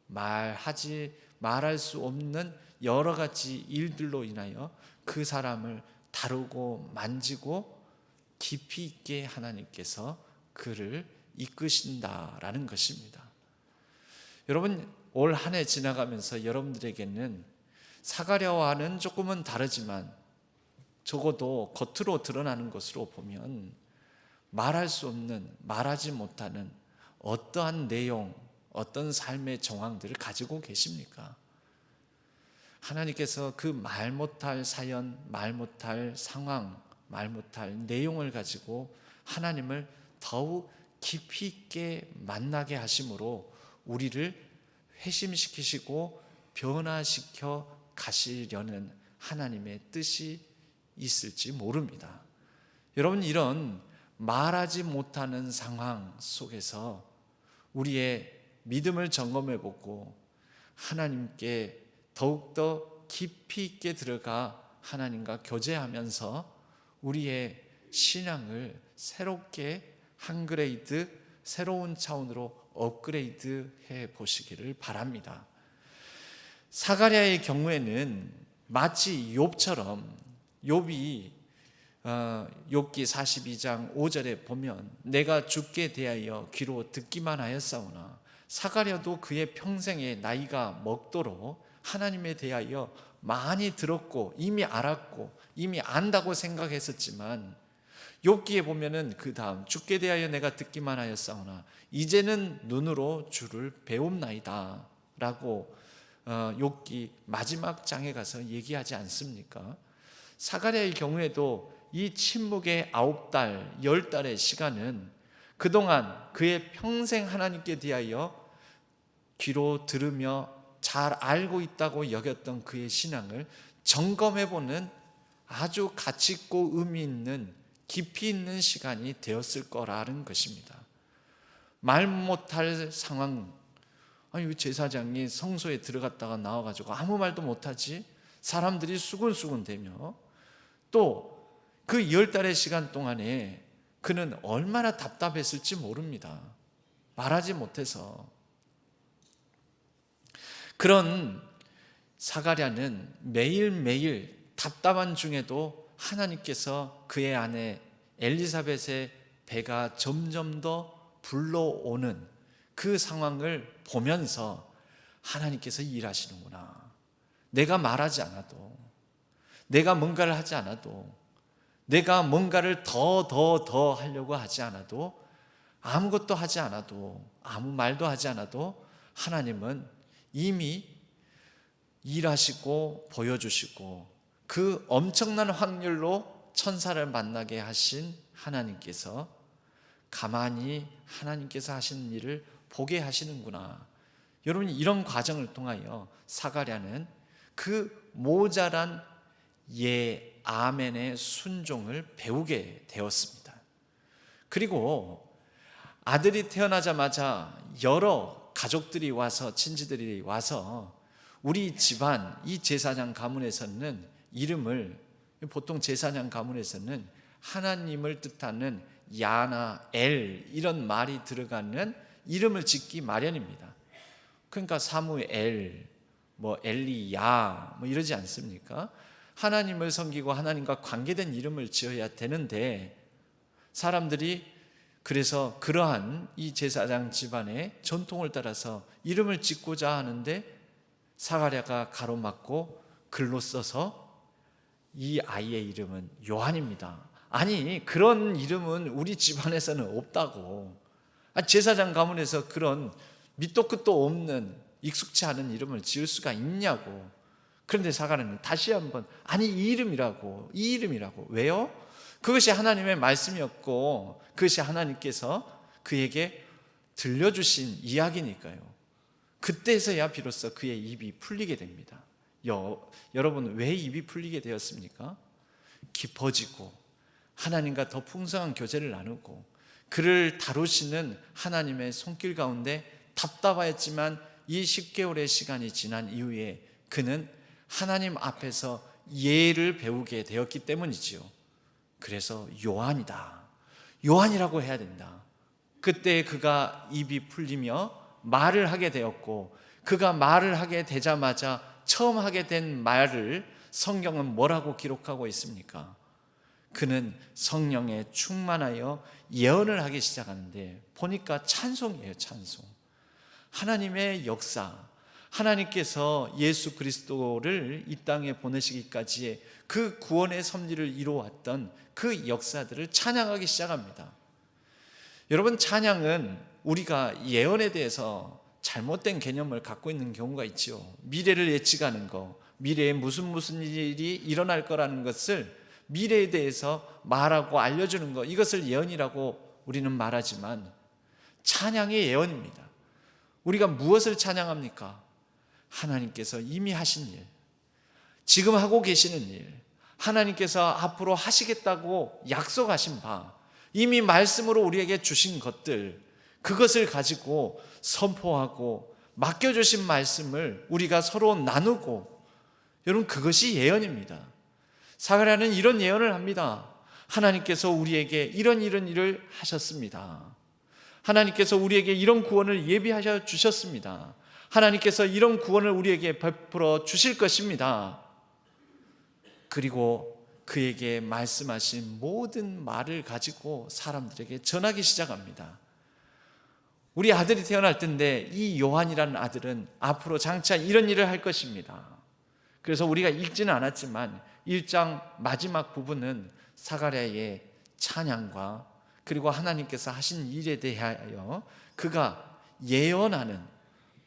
말할 수 없는 여러 가지 일들로 인하여 그 사람을 다루고 만지고 깊이 있게 하나님께서 그를 이끄신다라는 것입니다. 여러분, 올 한 해 지나가면서 여러분들에게는 사가랴와는 조금은 다르지만 적어도 겉으로 드러나는 것으로 보면 말할 수 없는, 말하지 못하는 어떠한 내용, 어떤 삶의 정황들을 가지고 계십니까? 하나님께서 그 말 못할 사연, 말 못할 상황, 말 못할 내용을 가지고 하나님을 더욱 깊이 있게 만나게 하심으로 우리를 회심시키시고 변화시켜 가시려는 하나님의 뜻이 있을지 모릅니다. 여러분, 이런 말하지 못하는 상황 속에서 우리의 믿음을 점검해 보고 하나님께 더욱더 깊이 있게 들어가 하나님과 교제하면서 우리의 신앙을 새롭게 한 그레이드, 새로운 차원으로 업그레이드 해 보시기를 바랍니다. 사가랴의 경우에는 마치 욥처럼, 욥이 욥기 42장 5절에 보면 내가 주께 대하여 귀로 듣기만 하였사오나, 사가랴도 그의 평생에 나이가 먹도록 하나님에 대하여 많이 들었고 이미 알았고 이미 안다고 생각했었지만 욥기에 보면은 그 다음 주께 대하여 내가 듣기만 하였사오나 이제는 눈으로 주를 배움나이다 라고 욥기 마지막 장에 가서 얘기하지 않습니까? 사가랴의 경우에도 이 침묵의 9달, 10달의 시간은 그동안 그의 평생 하나님께 대하여 귀로 들으며 잘 알고 있다고 여겼던 그의 신앙을 점검해보는 아주 가치 있고 의미 있는 깊이 있는 시간이 되었을 거라는 것입니다. 말 못할 상황, 아니 제사장이 성소에 들어갔다가 나와가지고 아무 말도 못하지? 사람들이 수군수군대며 또 그 10달의 시간 동안에 그는 얼마나 답답했을지 모릅니다. 말하지 못해서. 그런 사가랴는 매일매일 답답한 중에도 하나님께서 그의 아내 엘리사벳의 배가 점점 더 불러오는 그 상황을 보면서 하나님께서 일하시는구나. 내가 말하지 않아도, 내가 뭔가를 하지 않아도, 내가 뭔가를 더 하려고 하지 않아도, 아무것도 하지 않아도, 아무 말도 하지 않아도 하나님은 이미 일하시고 보여주시고 그 엄청난 확률로 천사를 만나게 하신 하나님께서 가만히 하나님께서 하시는 일을 보게 하시는구나. 여러분, 이런 과정을 통하여 사가랴는 그 모자란 아멘의 순종을 배우게 되었습니다. 그리고 아들이 태어나자마자 여러 가족들이 와서, 친지들이 와서 우리 집안, 이 제사장 가문에서는 이름을, 보통 제사장 가문에서는 하나님을 뜻하는 야나, 엘 이런 말이 들어가는 이름을 짓기 마련입니다. 그러니까 사무엘, 엘리야 이러지 않습니까? 하나님을 섬기고 하나님과 관계된 이름을 지어야 되는데 사람들이 그래서 그러한 이 제사장 집안의 전통을 따라서 이름을 짓고자 하는데 사가랴가 가로막고 글로 써서 이 아이의 이름은 요한입니다. 아니, 그런 이름은 우리 집안에서는 없다고. 제사장 가문에서 그런 밑도 끝도 없는 익숙치 않은 이름을 지을 수가 있냐고. 그런데 사가랴는 다시 한번 아니 이 이름이라고. 왜요? 그것이 하나님의 말씀이었고 그것이 하나님께서 그에게 들려주신 이야기니까요. 그때서야 비로소 그의 입이 풀리게 됩니다. 여러분, 왜 입이 풀리게 되었습니까? 깊어지고 하나님과 더 풍성한 교제를 나누고 그를 다루시는 하나님의 손길 가운데 답답하였지만 이 10개월의 시간이 지난 이후에 그는 하나님 앞에서 예를 배우게 되었기 때문이지요. 그래서 요한이라고 해야 된다. 그때 그가 입이 풀리며 말을 하게 되었고 그가 말을 하게 되자마자 처음 하게 된 말을 성경은 뭐라고 기록하고 있습니까? 그는 성령에 충만하여 예언을 하기 시작하는데 보니까 찬송이에요. 찬송. 하나님의 역사, 하나님께서 예수 그리스도를 이 땅에 보내시기까지의 그 구원의 섭리를 이루어왔던 그 역사들을 찬양하기 시작합니다. 여러분, 찬양은 우리가 예언에 대해서 잘못된 개념을 갖고 있는 경우가 있죠. 미래를 예측하는 거, 미래에 무슨 일이 일어날 거라는 것을 미래에 대해서 말하고 알려주는 거, 이것을 예언이라고 우리는 말하지만 찬양이 예언입니다. 우리가 무엇을 찬양합니까? 하나님께서 이미 하신 일, 지금 하고 계시는 일, 하나님께서 앞으로 하시겠다고 약속하신 바, 이미 말씀으로 우리에게 주신 것들, 그것을 가지고 선포하고 맡겨주신 말씀을 우리가 서로 나누고, 여러분, 그것이 예언입니다. 사가랴는 이런 예언을 합니다. 하나님께서 우리에게 이런 일을 하셨습니다. 하나님께서 우리에게 이런 구원을 예비하셔 주셨습니다. 하나님께서 이런 구원을 우리에게 베풀어 주실 것입니다. 그리고 그에게 말씀하신 모든 말을 가지고 사람들에게 전하기 시작합니다. 우리 아들이 태어날 텐데 이 요한이라는 아들은 앞으로 장차 이런 일을 할 것입니다. 그래서 우리가 읽지는 않았지만 1장 마지막 부분은 사가랴의 찬양과 그리고 하나님께서 하신 일에 대하여 그가 예언하는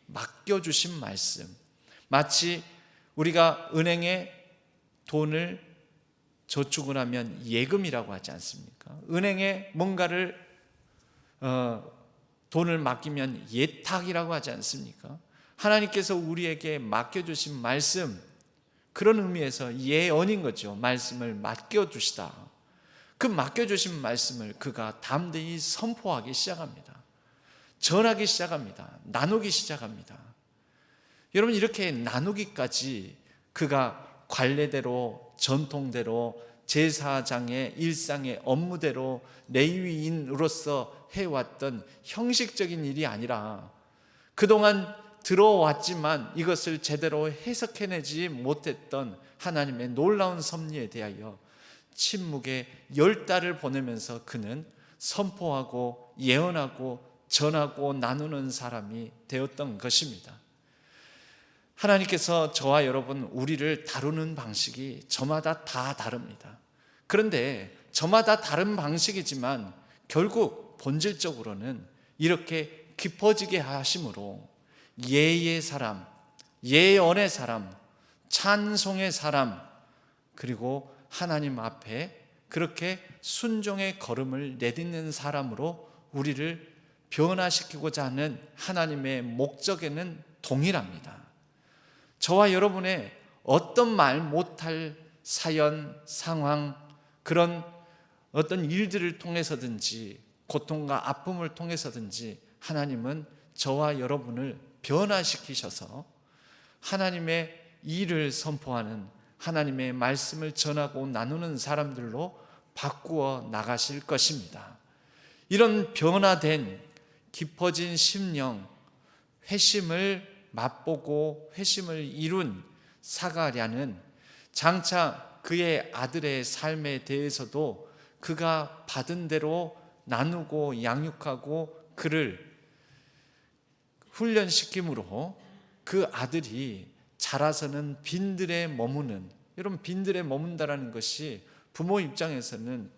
맡겨주신 말씀, 마치 우리가 은행에 돈을 저축을 하면 예금이라고 하지 않습니까? 은행에 뭔가를 돈을 맡기면 예탁이라고 하지 않습니까? 하나님께서 우리에게 맡겨주신 말씀, 그런 의미에서 예언인 거죠. 말씀을 맡겨주시다. 그 맡겨주신 말씀을 그가 담대히 선포하기 시작합니다. 전하기 시작합니다. 나누기 시작합니다. 여러분, 이렇게 나누기까지 그가 관례대로, 전통대로, 제사장의 일상의 업무대로 레위인으로서 해왔던 형식적인 일이 아니라 그동안 들어왔지만 이것을 제대로 해석해내지 못했던 하나님의 놀라운 섭리에 대하여 침묵의 10달을 보내면서 그는 선포하고 예언하고 전하고 나누는 사람이 되었던 것입니다. 하나님께서 저와 여러분, 우리를 다루는 방식이 저마다 다 다릅니다. 그런데 저마다 다른 방식이지만 결국 본질적으로는 이렇게 깊어지게 하심으로 예의 사람, 예언의 사람, 찬송의 사람, 그리고 하나님 앞에 그렇게 순종의 걸음을 내딛는 사람으로 우리를 변화시키고자 하는 하나님의 목적에는 동일합니다. 저와 여러분의 어떤 말 못할 사연, 상황, 그런 어떤 일들을 통해서든지 고통과 아픔을 통해서든지 하나님은 저와 여러분을 변화시키셔서 하나님의 일을 선포하는, 하나님의 말씀을 전하고 나누는 사람들로 바꾸어 나가실 것입니다. 이런 변화된 깊어진 심령, 회심을 맛보고 회심을 이룬 사가랴는 장차 그의 아들의 삶에 대해서도 그가 받은 대로 나누고 양육하고 그를 훈련시킴으로 그 아들이 자라서는 빈들에 머무는, 여러분, 빈들에 머문다라는 것이 부모 입장에서는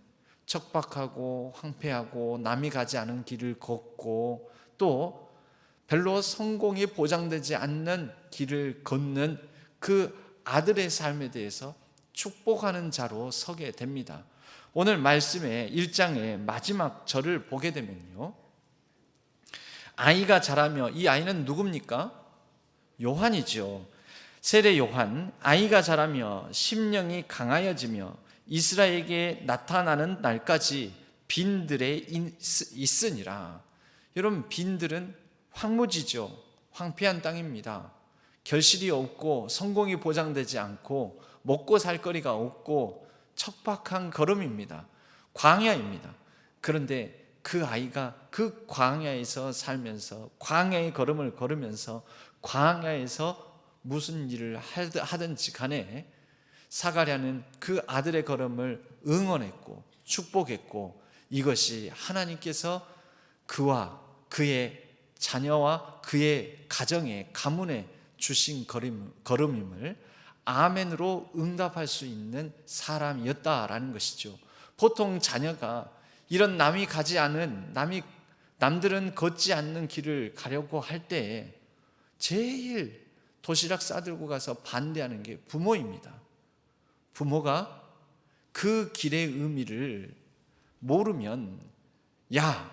척박하고 황폐하고 남이 가지 않은 길을 걷고 또 별로 성공이 보장되지 않는 길을 걷는 그 아들의 삶에 대해서 축복하는 자로 서게 됩니다. 오늘 말씀의 1장의 마지막 절을 보게 되면요, 아이가 자라며, 이 아이는 누굽니까? 요한이죠. 세례 요한, 아이가 자라며 심령이 강하여지며 이스라엘에게 나타나는 날까지 빈들에 있으니라. 여러분, 빈들은 황무지죠. 황폐한 땅입니다. 결실이 없고 성공이 보장되지 않고 먹고 살 거리가 없고 척박한 걸음입니다. 광야입니다. 그런데 그 아이가 그 광야에서 살면서, 광야의 걸음을 걸으면서 광야에서 무슨 일을 하든지 간에 사가랴는 그 아들의 걸음을 응원했고 축복했고, 이것이 하나님께서 그와 그의 자녀와 그의 가정에, 가문에 주신 걸음임을 아멘으로 응답할 수 있는 사람이었다라는 것이죠. 보통 자녀가 이런 남이 가지 않은, 남들은 걷지 않는 길을 가려고 할 때 제일 도시락 싸들고 가서 반대하는 게 부모입니다. 부모가 그 길의 의미를 모르면, 야,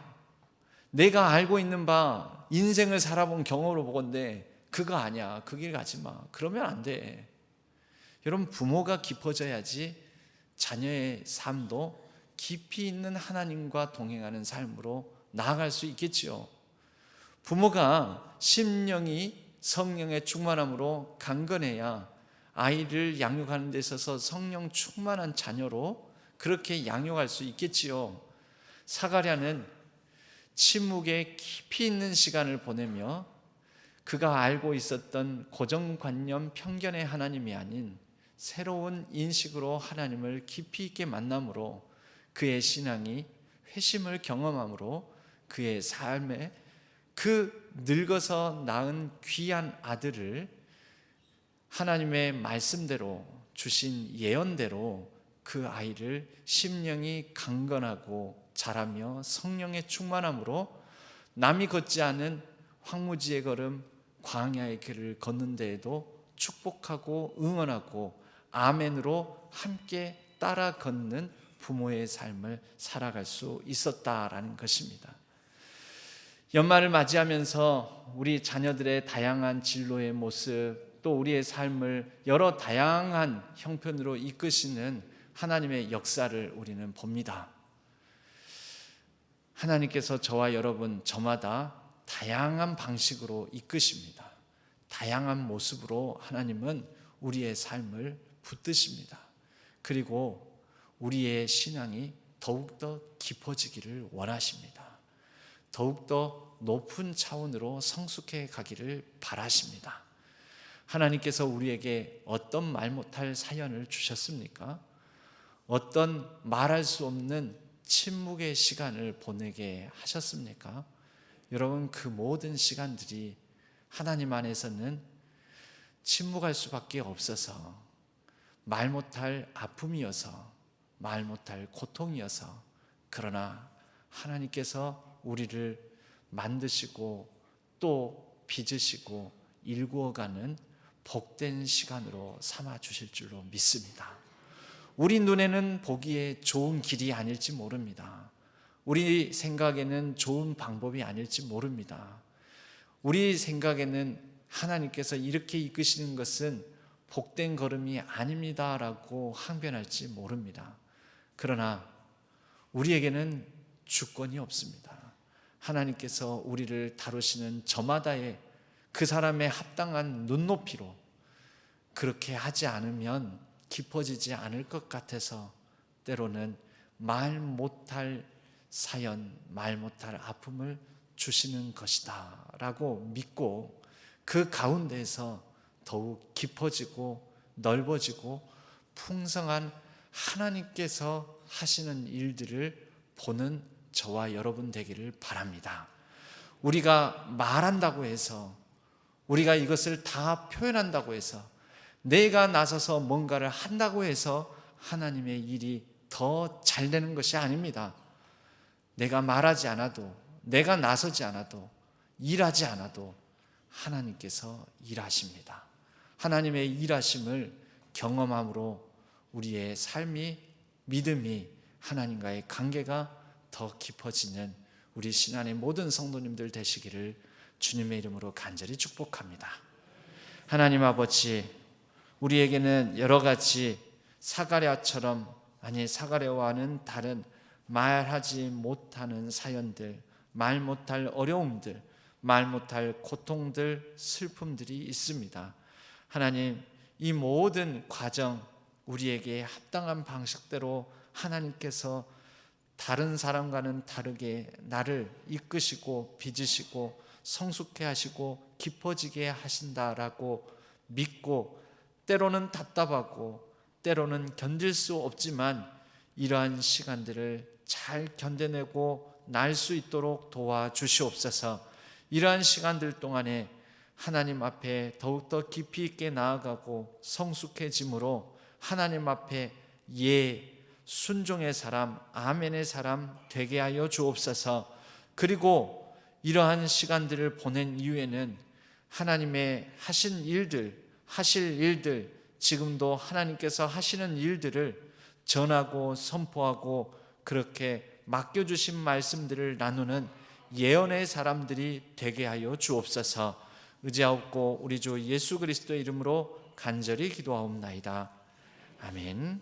내가 알고 있는 바 인생을 살아본 경험으로 보건대 그거 아니야, 그 길 가지 마, 그러면 안 돼. 여러분, 부모가 깊어져야지 자녀의 삶도 깊이 있는 하나님과 동행하는 삶으로 나아갈 수 있겠지요. 부모가 심령이 성령의 충만함으로 강건해야 아이를 양육하는 데 있어서 성령 충만한 자녀로 그렇게 양육할 수 있겠지요. 사가랴는 침묵에 깊이 있는 시간을 보내며 그가 알고 있었던 고정관념, 편견의 하나님이 아닌 새로운 인식으로 하나님을 깊이 있게 만남으로 그의 신앙이 회심을 경험함으로 그의 삶에 그 늙어서 낳은 귀한 아들을 하나님의 말씀대로, 주신 예언대로 그 아이를 심령이 강건하고 자라며 성령의 충만함으로 남이 걷지 않은 황무지의 걸음 광야의 길을 걷는 데에도 축복하고 응원하고 아멘으로 함께 따라 걷는 부모의 삶을 살아갈 수 있었다라는 것입니다. 연말을 맞이하면서 우리 자녀들의 다양한 진로의 모습, 또 우리의 삶을 여러 다양한 형편으로 이끄시는 하나님의 역사를 우리는 봅니다. 하나님께서 저와 여러분 저마다 다양한 방식으로 이끄십니다. 다양한 모습으로 하나님은 우리의 삶을 붙드십니다. 그리고 우리의 신앙이 더욱더 깊어지기를 원하십니다. 더욱더 높은 차원으로 성숙해 가기를 바라십니다. 하나님께서 우리에게 어떤 말 못할 사연을 주셨습니까? 어떤 말할 수 없는 침묵의 시간을 보내게 하셨습니까? 여러분, 그 모든 시간들이 하나님 안에서는 침묵할 수밖에 없어서, 말 못할 아픔이어서, 말 못할 고통이어서, 그러나 하나님께서 우리를 만드시고 또 빚으시고 일구어가는 복된 시간으로 삼아 주실 줄로 믿습니다. 우리 눈에는 보기에 좋은 길이 아닐지 모릅니다. 우리 생각에는 좋은 방법이 아닐지 모릅니다. 우리 생각에는 하나님께서 이렇게 이끄시는 것은 복된 걸음이 아닙니다라고 항변할지 모릅니다. 그러나 우리에게는 주권이 없습니다. 하나님께서 우리를 다루시는 저마다의 그 사람의 합당한 눈높이로 그렇게 하지 않으면 깊어지지 않을 것 같아서 때로는 말 못할 사연, 말 못할 아픔을 주시는 것이다 라고 믿고 그 가운데에서 더욱 깊어지고 넓어지고 풍성한 하나님께서 하시는 일들을 보는 저와 여러분 되기를 바랍니다. 우리가 말한다고 해서, 우리가 이것을 다 표현한다고 해서, 내가 나서서 뭔가를 한다고 해서 하나님의 일이 더 잘 되는 것이 아닙니다. 내가 말하지 않아도, 내가 나서지 않아도, 일하지 않아도 하나님께서 일하십니다. 하나님의 일하심을 경험함으로 우리의 삶이, 믿음이, 하나님과의 관계가 더 깊어지는 우리 신안의 모든 성도님들 되시기를 주님의 이름으로 간절히 축복합니다. 하나님 아버지, 우리에게는 여러 가지 사가랴처럼, 아니 사가랴와는 다른 말하지 못하는 사연들, 말 못할 어려움들, 말 못할 고통들, 슬픔들이 있습니다. 하나님, 이 모든 과정 우리에게 합당한 방식대로 하나님께서 다른 사람과는 다르게 나를 이끄시고 빚으시고 성숙해 하시고 깊어지게 하신다라고 믿고, 때로는 답답하고 때로는 견딜 수 없지만 이러한 시간들을 잘 견뎌내고 날 수 있도록 도와주시옵소서. 이러한 시간들 동안에 하나님 앞에 더욱더 깊이 있게 나아가고 성숙해짐으로 하나님 앞에 순종의 사람, 아멘의 사람 되게 하여 주옵소서. 그리고 이러한 시간들을 보낸 이후에는 하나님의 하신 일들, 하실 일들, 지금도 하나님께서 하시는 일들을 전하고 선포하고 그렇게 맡겨주신 말씀들을 나누는 예언의 사람들이 되게 하여 주옵소서. 의지하옵고 우리 주 예수 그리스도의 이름으로 간절히 기도하옵나이다. 아멘.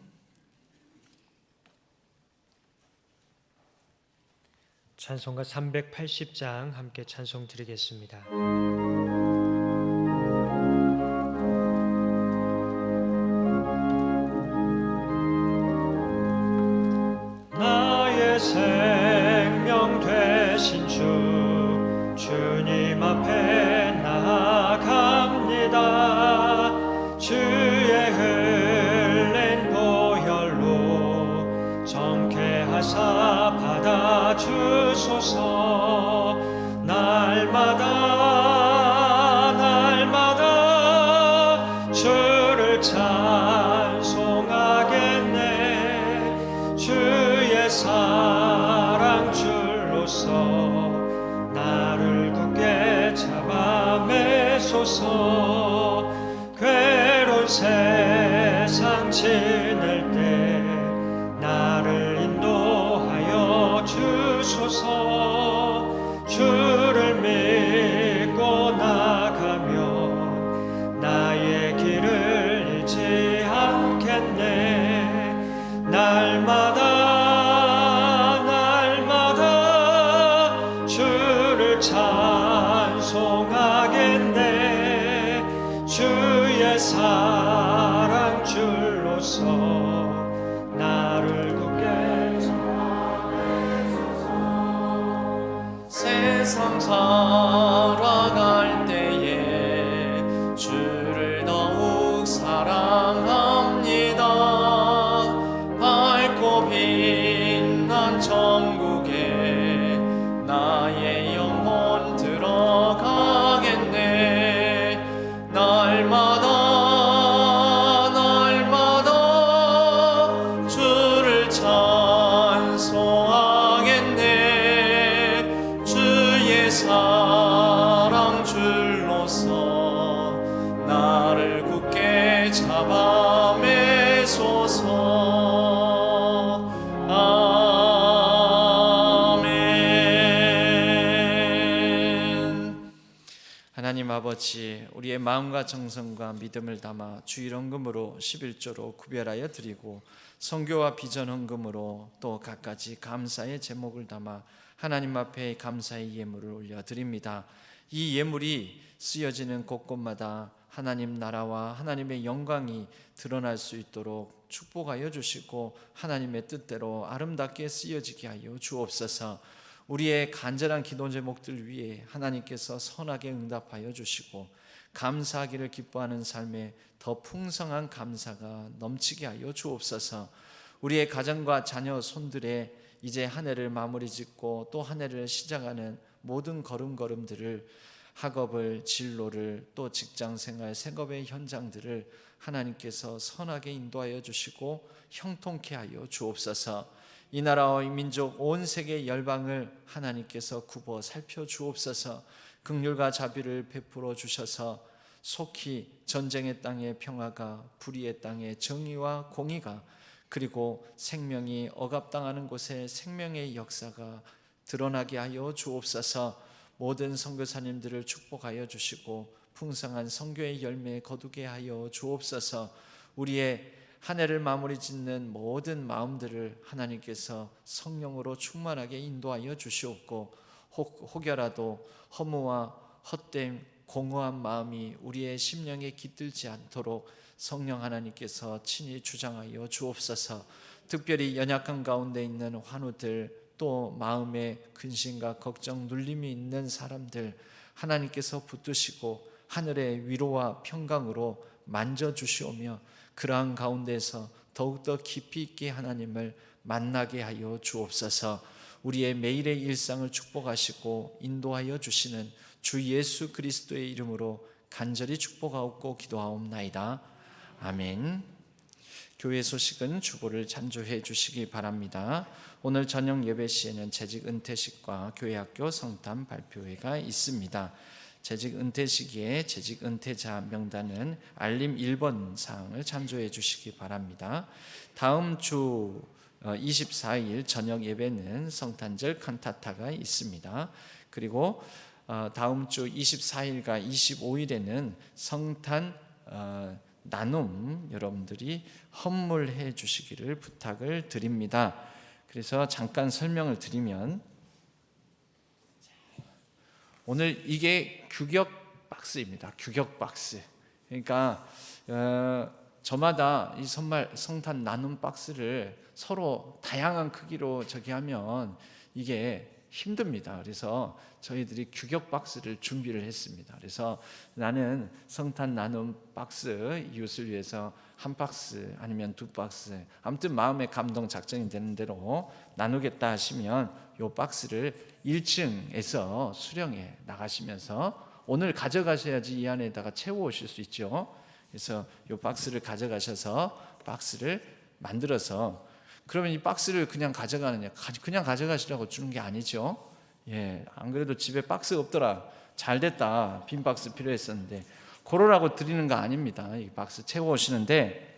찬송가 380장 함께 찬송 드리겠습니다. 나의 생명 되신 주님 앞에 나아갑니다. 주의 흘린 보혈로 정케하사 받아주소서. 날마다 주를 찬송하겠네. 사랑 줄로서 나를 굳게 잡아 매소서. 괴로운 세상 지낼 때 나를 인도하여 주소서. 주를 믿고 나가면 나의 길을 잃지 않겠네. 날마다 주를 찬송하겠네. 주의 사랑 줄로서 나를 굳게 세상 살아갈 때에 주를 더욱 사랑합니다. 밝고 빛난 천국에 나의 영혼 들어가겠네. 날마다 주를 찬송하겠네. 주의 사랑 줄로서 나를 굳게 잡아 매소서. 아멘. 하나님 아버지, 우리의 마음과 정성과 믿음을 담아 주일 헌금으로 11조로 구별하여 드리고 선교와 비전 헌금으로 또 갖가지 감사의 제목을 담아 하나님 앞에 감사의 예물을 올려드립니다. 이 예물이 쓰여지는 곳곳마다 하나님 나라와 하나님의 영광이 드러날 수 있도록 축복하여 주시고 하나님의 뜻대로 아름답게 쓰여지게 하여 주옵소서. 우리의 간절한 기도 제목들 위에 하나님께서 선하게 응답하여 주시고 감사하기를 기뻐하는 삶에 더 풍성한 감사가 넘치게 하여 주옵소서. 우리의 가정과 자녀 손들에 이제 한 해를 마무리 짓고 또 한 해를 시작하는 모든 걸음걸음들을, 학업을, 진로를, 또 직장생활, 생업의 현장들을 하나님께서 선하게 인도하여 주시고 형통케 하여 주옵소서. 이 나라와 이 민족 온 세계 열방을 하나님께서 굽어 살펴 주옵소서. 긍휼과 자비를 베풀어 주셔서 속히 전쟁의 땅에 평화가, 불의의 땅에 정의와 공의가, 그리고 생명이 억압당하는 곳에 생명의 역사가 드러나게 하여 주옵소서. 모든 선교사님들을 축복하여 주시고 풍성한 선교의 열매 거두게 하여 주옵소서. 우리의 한 해를 마무리 짓는 모든 마음들을 하나님께서 성령으로 충만하게 인도하여 주시옵고 혹여라도 허무와 헛됨, 공허한 마음이 우리의 심령에 깃들지 않도록 성령 하나님께서 친히 주장하여 주옵소서. 특별히 연약한 가운데 있는 환우들, 또 마음에 근심과 걱정, 눌림이 있는 사람들 하나님께서 붙드시고 하늘의 위로와 평강으로 만져주시오며 그러한 가운데서 더욱더 깊이 있게 하나님을 만나게 하여 주옵소서. 우리의 매일의 일상을 축복하시고 인도하여 주시는 주 예수 그리스도의 이름으로 간절히 축복하옵고 기도하옵나이다. 아멘. 교회 소식은 주보를 참조해 주시기 바랍니다. 오늘 저녁 예배 시에는 재직 은퇴식과 교회학교 성탄 발표회가 있습니다. 재직 은퇴식의 재직 은퇴자 명단은 알림 1번 사항을 참조해 주시기 바랍니다. 다음 주 24일 저녁 예배는 성탄절 칸타타가 있습니다. 그리고 다음 주 24일과 25일에는 성탄 나눔 여러분들이 헌물해 주시기를 부탁을 드립니다. 그래서 잠깐 설명을 드리면 오늘 이게 규격 박스입니다. 규격 박스. 그러니까 저마다 이 성탄 나눔 박스를 서로 다양한 크기로 하면 이게 힘듭니다. 그래서 저희들이 규격 박스를 준비를 했습니다. 그래서 나는 성탄 나눔 박스 이웃을 위해서 한 박스 아니면 두 박스, 아무튼 마음의 감동 작정이 되는 대로 나누겠다 하시면 이 박스를 1층에서 수령해 나가시면서 오늘 가져가셔야지 이 안에다가 채워 오실 수 있죠. 그래서 이 박스를 가져가셔서 박스를 만들어서 그러면 이 박스를 그냥 가져가느냐? 그냥 가져가시라고 주는 게 아니죠. 안 그래도 집에 박스 없더라. 잘 됐다. 빈 박스 필요했었는데 그러라고 드리는 거 아닙니다. 이 박스 채워오시는데,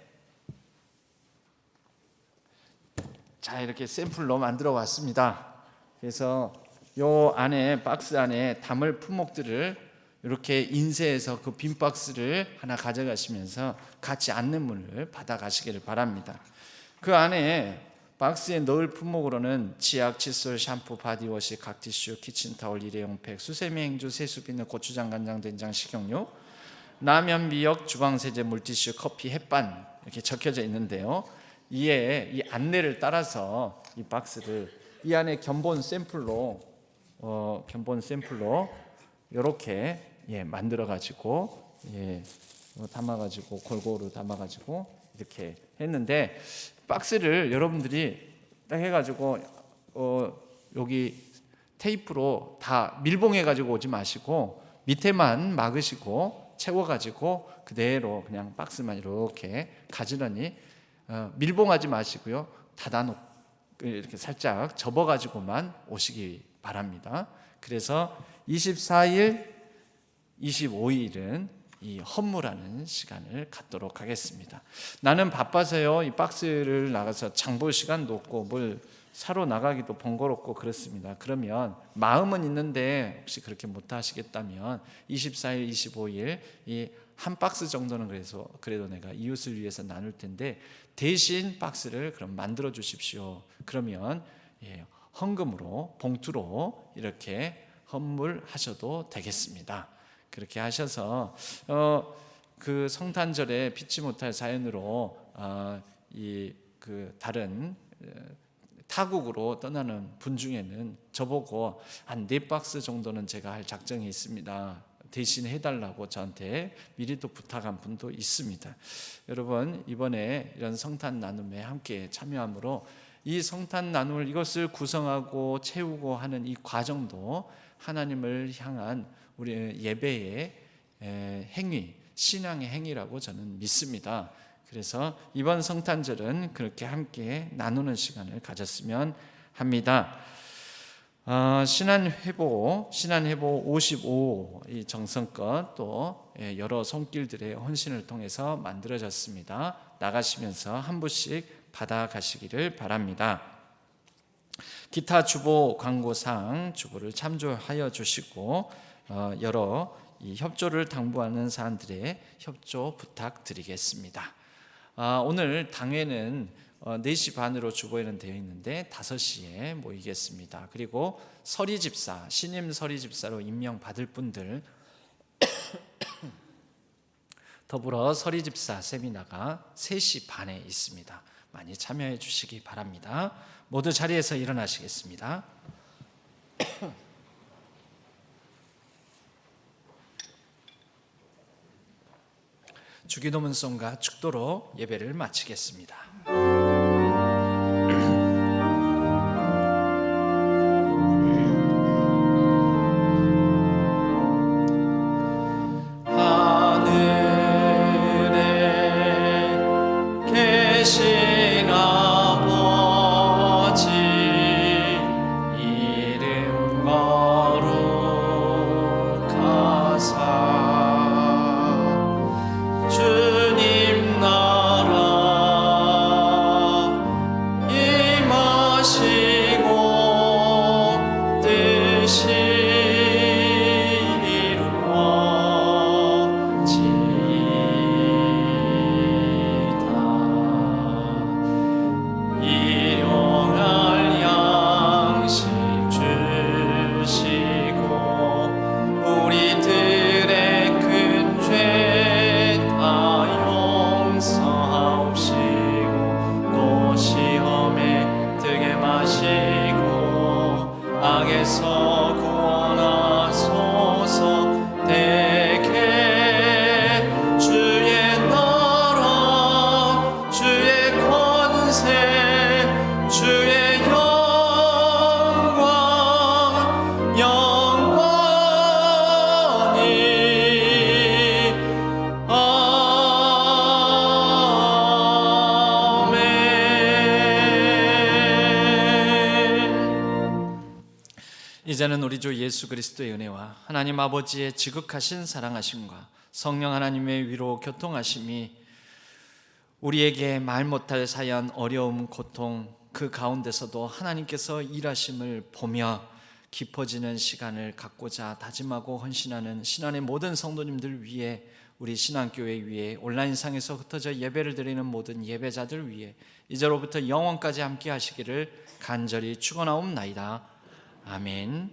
자, 이렇게 샘플로 만들어 왔습니다. 그래서 요 안에, 박스 안에 담을 품목들을 이렇게 인쇄해서 그 빈 박스를 하나 가져가시면서 같이 안내문을 받아 가시기를 바랍니다. 그 안에 박스에 넣을 품목으로는 치약, 칫솔, 샴푸, 바디워시, 각 티슈, 키친타올, 일회용 팩, 수세미, 행주, 세수비누, 고추장, 간장, 된장, 식용유, 라면, 미역, 주방세제, 물티슈, 커피, 햇반 이렇게 적혀져 있는데요. 이에 이 안내를 따라서 이 박스를 이 안에 견본 샘플로 이렇게 만들어 가지고 담아 가지고 골고루 담아 가지고 이렇게 했는데, 박스를 여러분들이 딱 해가지고 여기 테이프로 다 밀봉해 가지고 오지 마시고 밑에만 막으시고 채워가지고 그대로 그냥 박스만 이렇게 가지런히 밀봉하지 마시고요, 닫아놓고 이렇게 살짝 접어가지고만 오시기 바랍니다. 그래서 24일, 25일은 이 헌물하는 시간을 갖도록 하겠습니다. 나는 바빠서요, 이 박스를 나가서 장 볼 시간도 없고 뭘 사러 나가기도 번거롭고 그렇습니다. 그러면 마음은 있는데 혹시 그렇게 못 하시겠다면 24일, 25일 이 한 박스 정도는 그래도 내가 이웃을 위해서 나눌 텐데 대신 박스를 그럼 만들어 주십시오. 그러면 헌금으로, 봉투로 이렇게 헌물하셔도 되겠습니다. 그렇게 하셔서 그 성탄절에 피치 못할 사연으로 그 다른 타국으로 떠나는 분 중에는 저보고 한 4박스 정도는 제가 할 작정이 있습니다. 대신 해달라고 저한테 미리도 부탁한 분도 있습니다. 여러분, 이번에 이런 성탄 나눔에 함께 참여함으로 이 성탄 나눔을, 이것을 구성하고 채우고 하는 이 과정도 하나님을 향한 우리 예배의 행위, 신앙의 행위라고 저는 믿습니다. 그래서 이번 성탄절은 그렇게 함께 나누는 시간을 가졌으면 합니다. 신안회보 55 이 정성껏 또 여러 손길들의 헌신을 통해서 만들어졌습니다. 나가시면서 한 부씩 받아가시기를 바랍니다. 기타 주보 광고상 주보를 참조하여 주시고 여러 이 협조를 당부하는 사람들의 협조 부탁드리겠습니다. 오늘 당회는 4시 반으로 주보에는 되어 있는데 5시에 모이겠습니다. 그리고 서리집사, 신임 서리집사로 임명받을 분들 더불어 서리집사 세미나가 3시 반에 있습니다. 많이 참여해 주시기 바랍니다. 모두 자리에서 일어나시겠습니다. 주기도문송과 축도로 예배를 마치겠습니다. 이제는 우리 주 예수 그리스도의 은혜와 하나님 아버지의 지극하신 사랑하심과 성령 하나님의 위로 교통하심이 우리에게 말 못할 사연, 어려움, 고통 그 가운데서도 하나님께서 일하심을 보며 깊어지는 시간을 갖고자 다짐하고 헌신하는 신안의 모든 성도님들 위해, 우리 신안교회 위에, 온라인상에서 흩어져 예배를 드리는 모든 예배자들 위해 이제로부터 영원까지 함께 하시기를 간절히 축원하옵나이다. 아멘.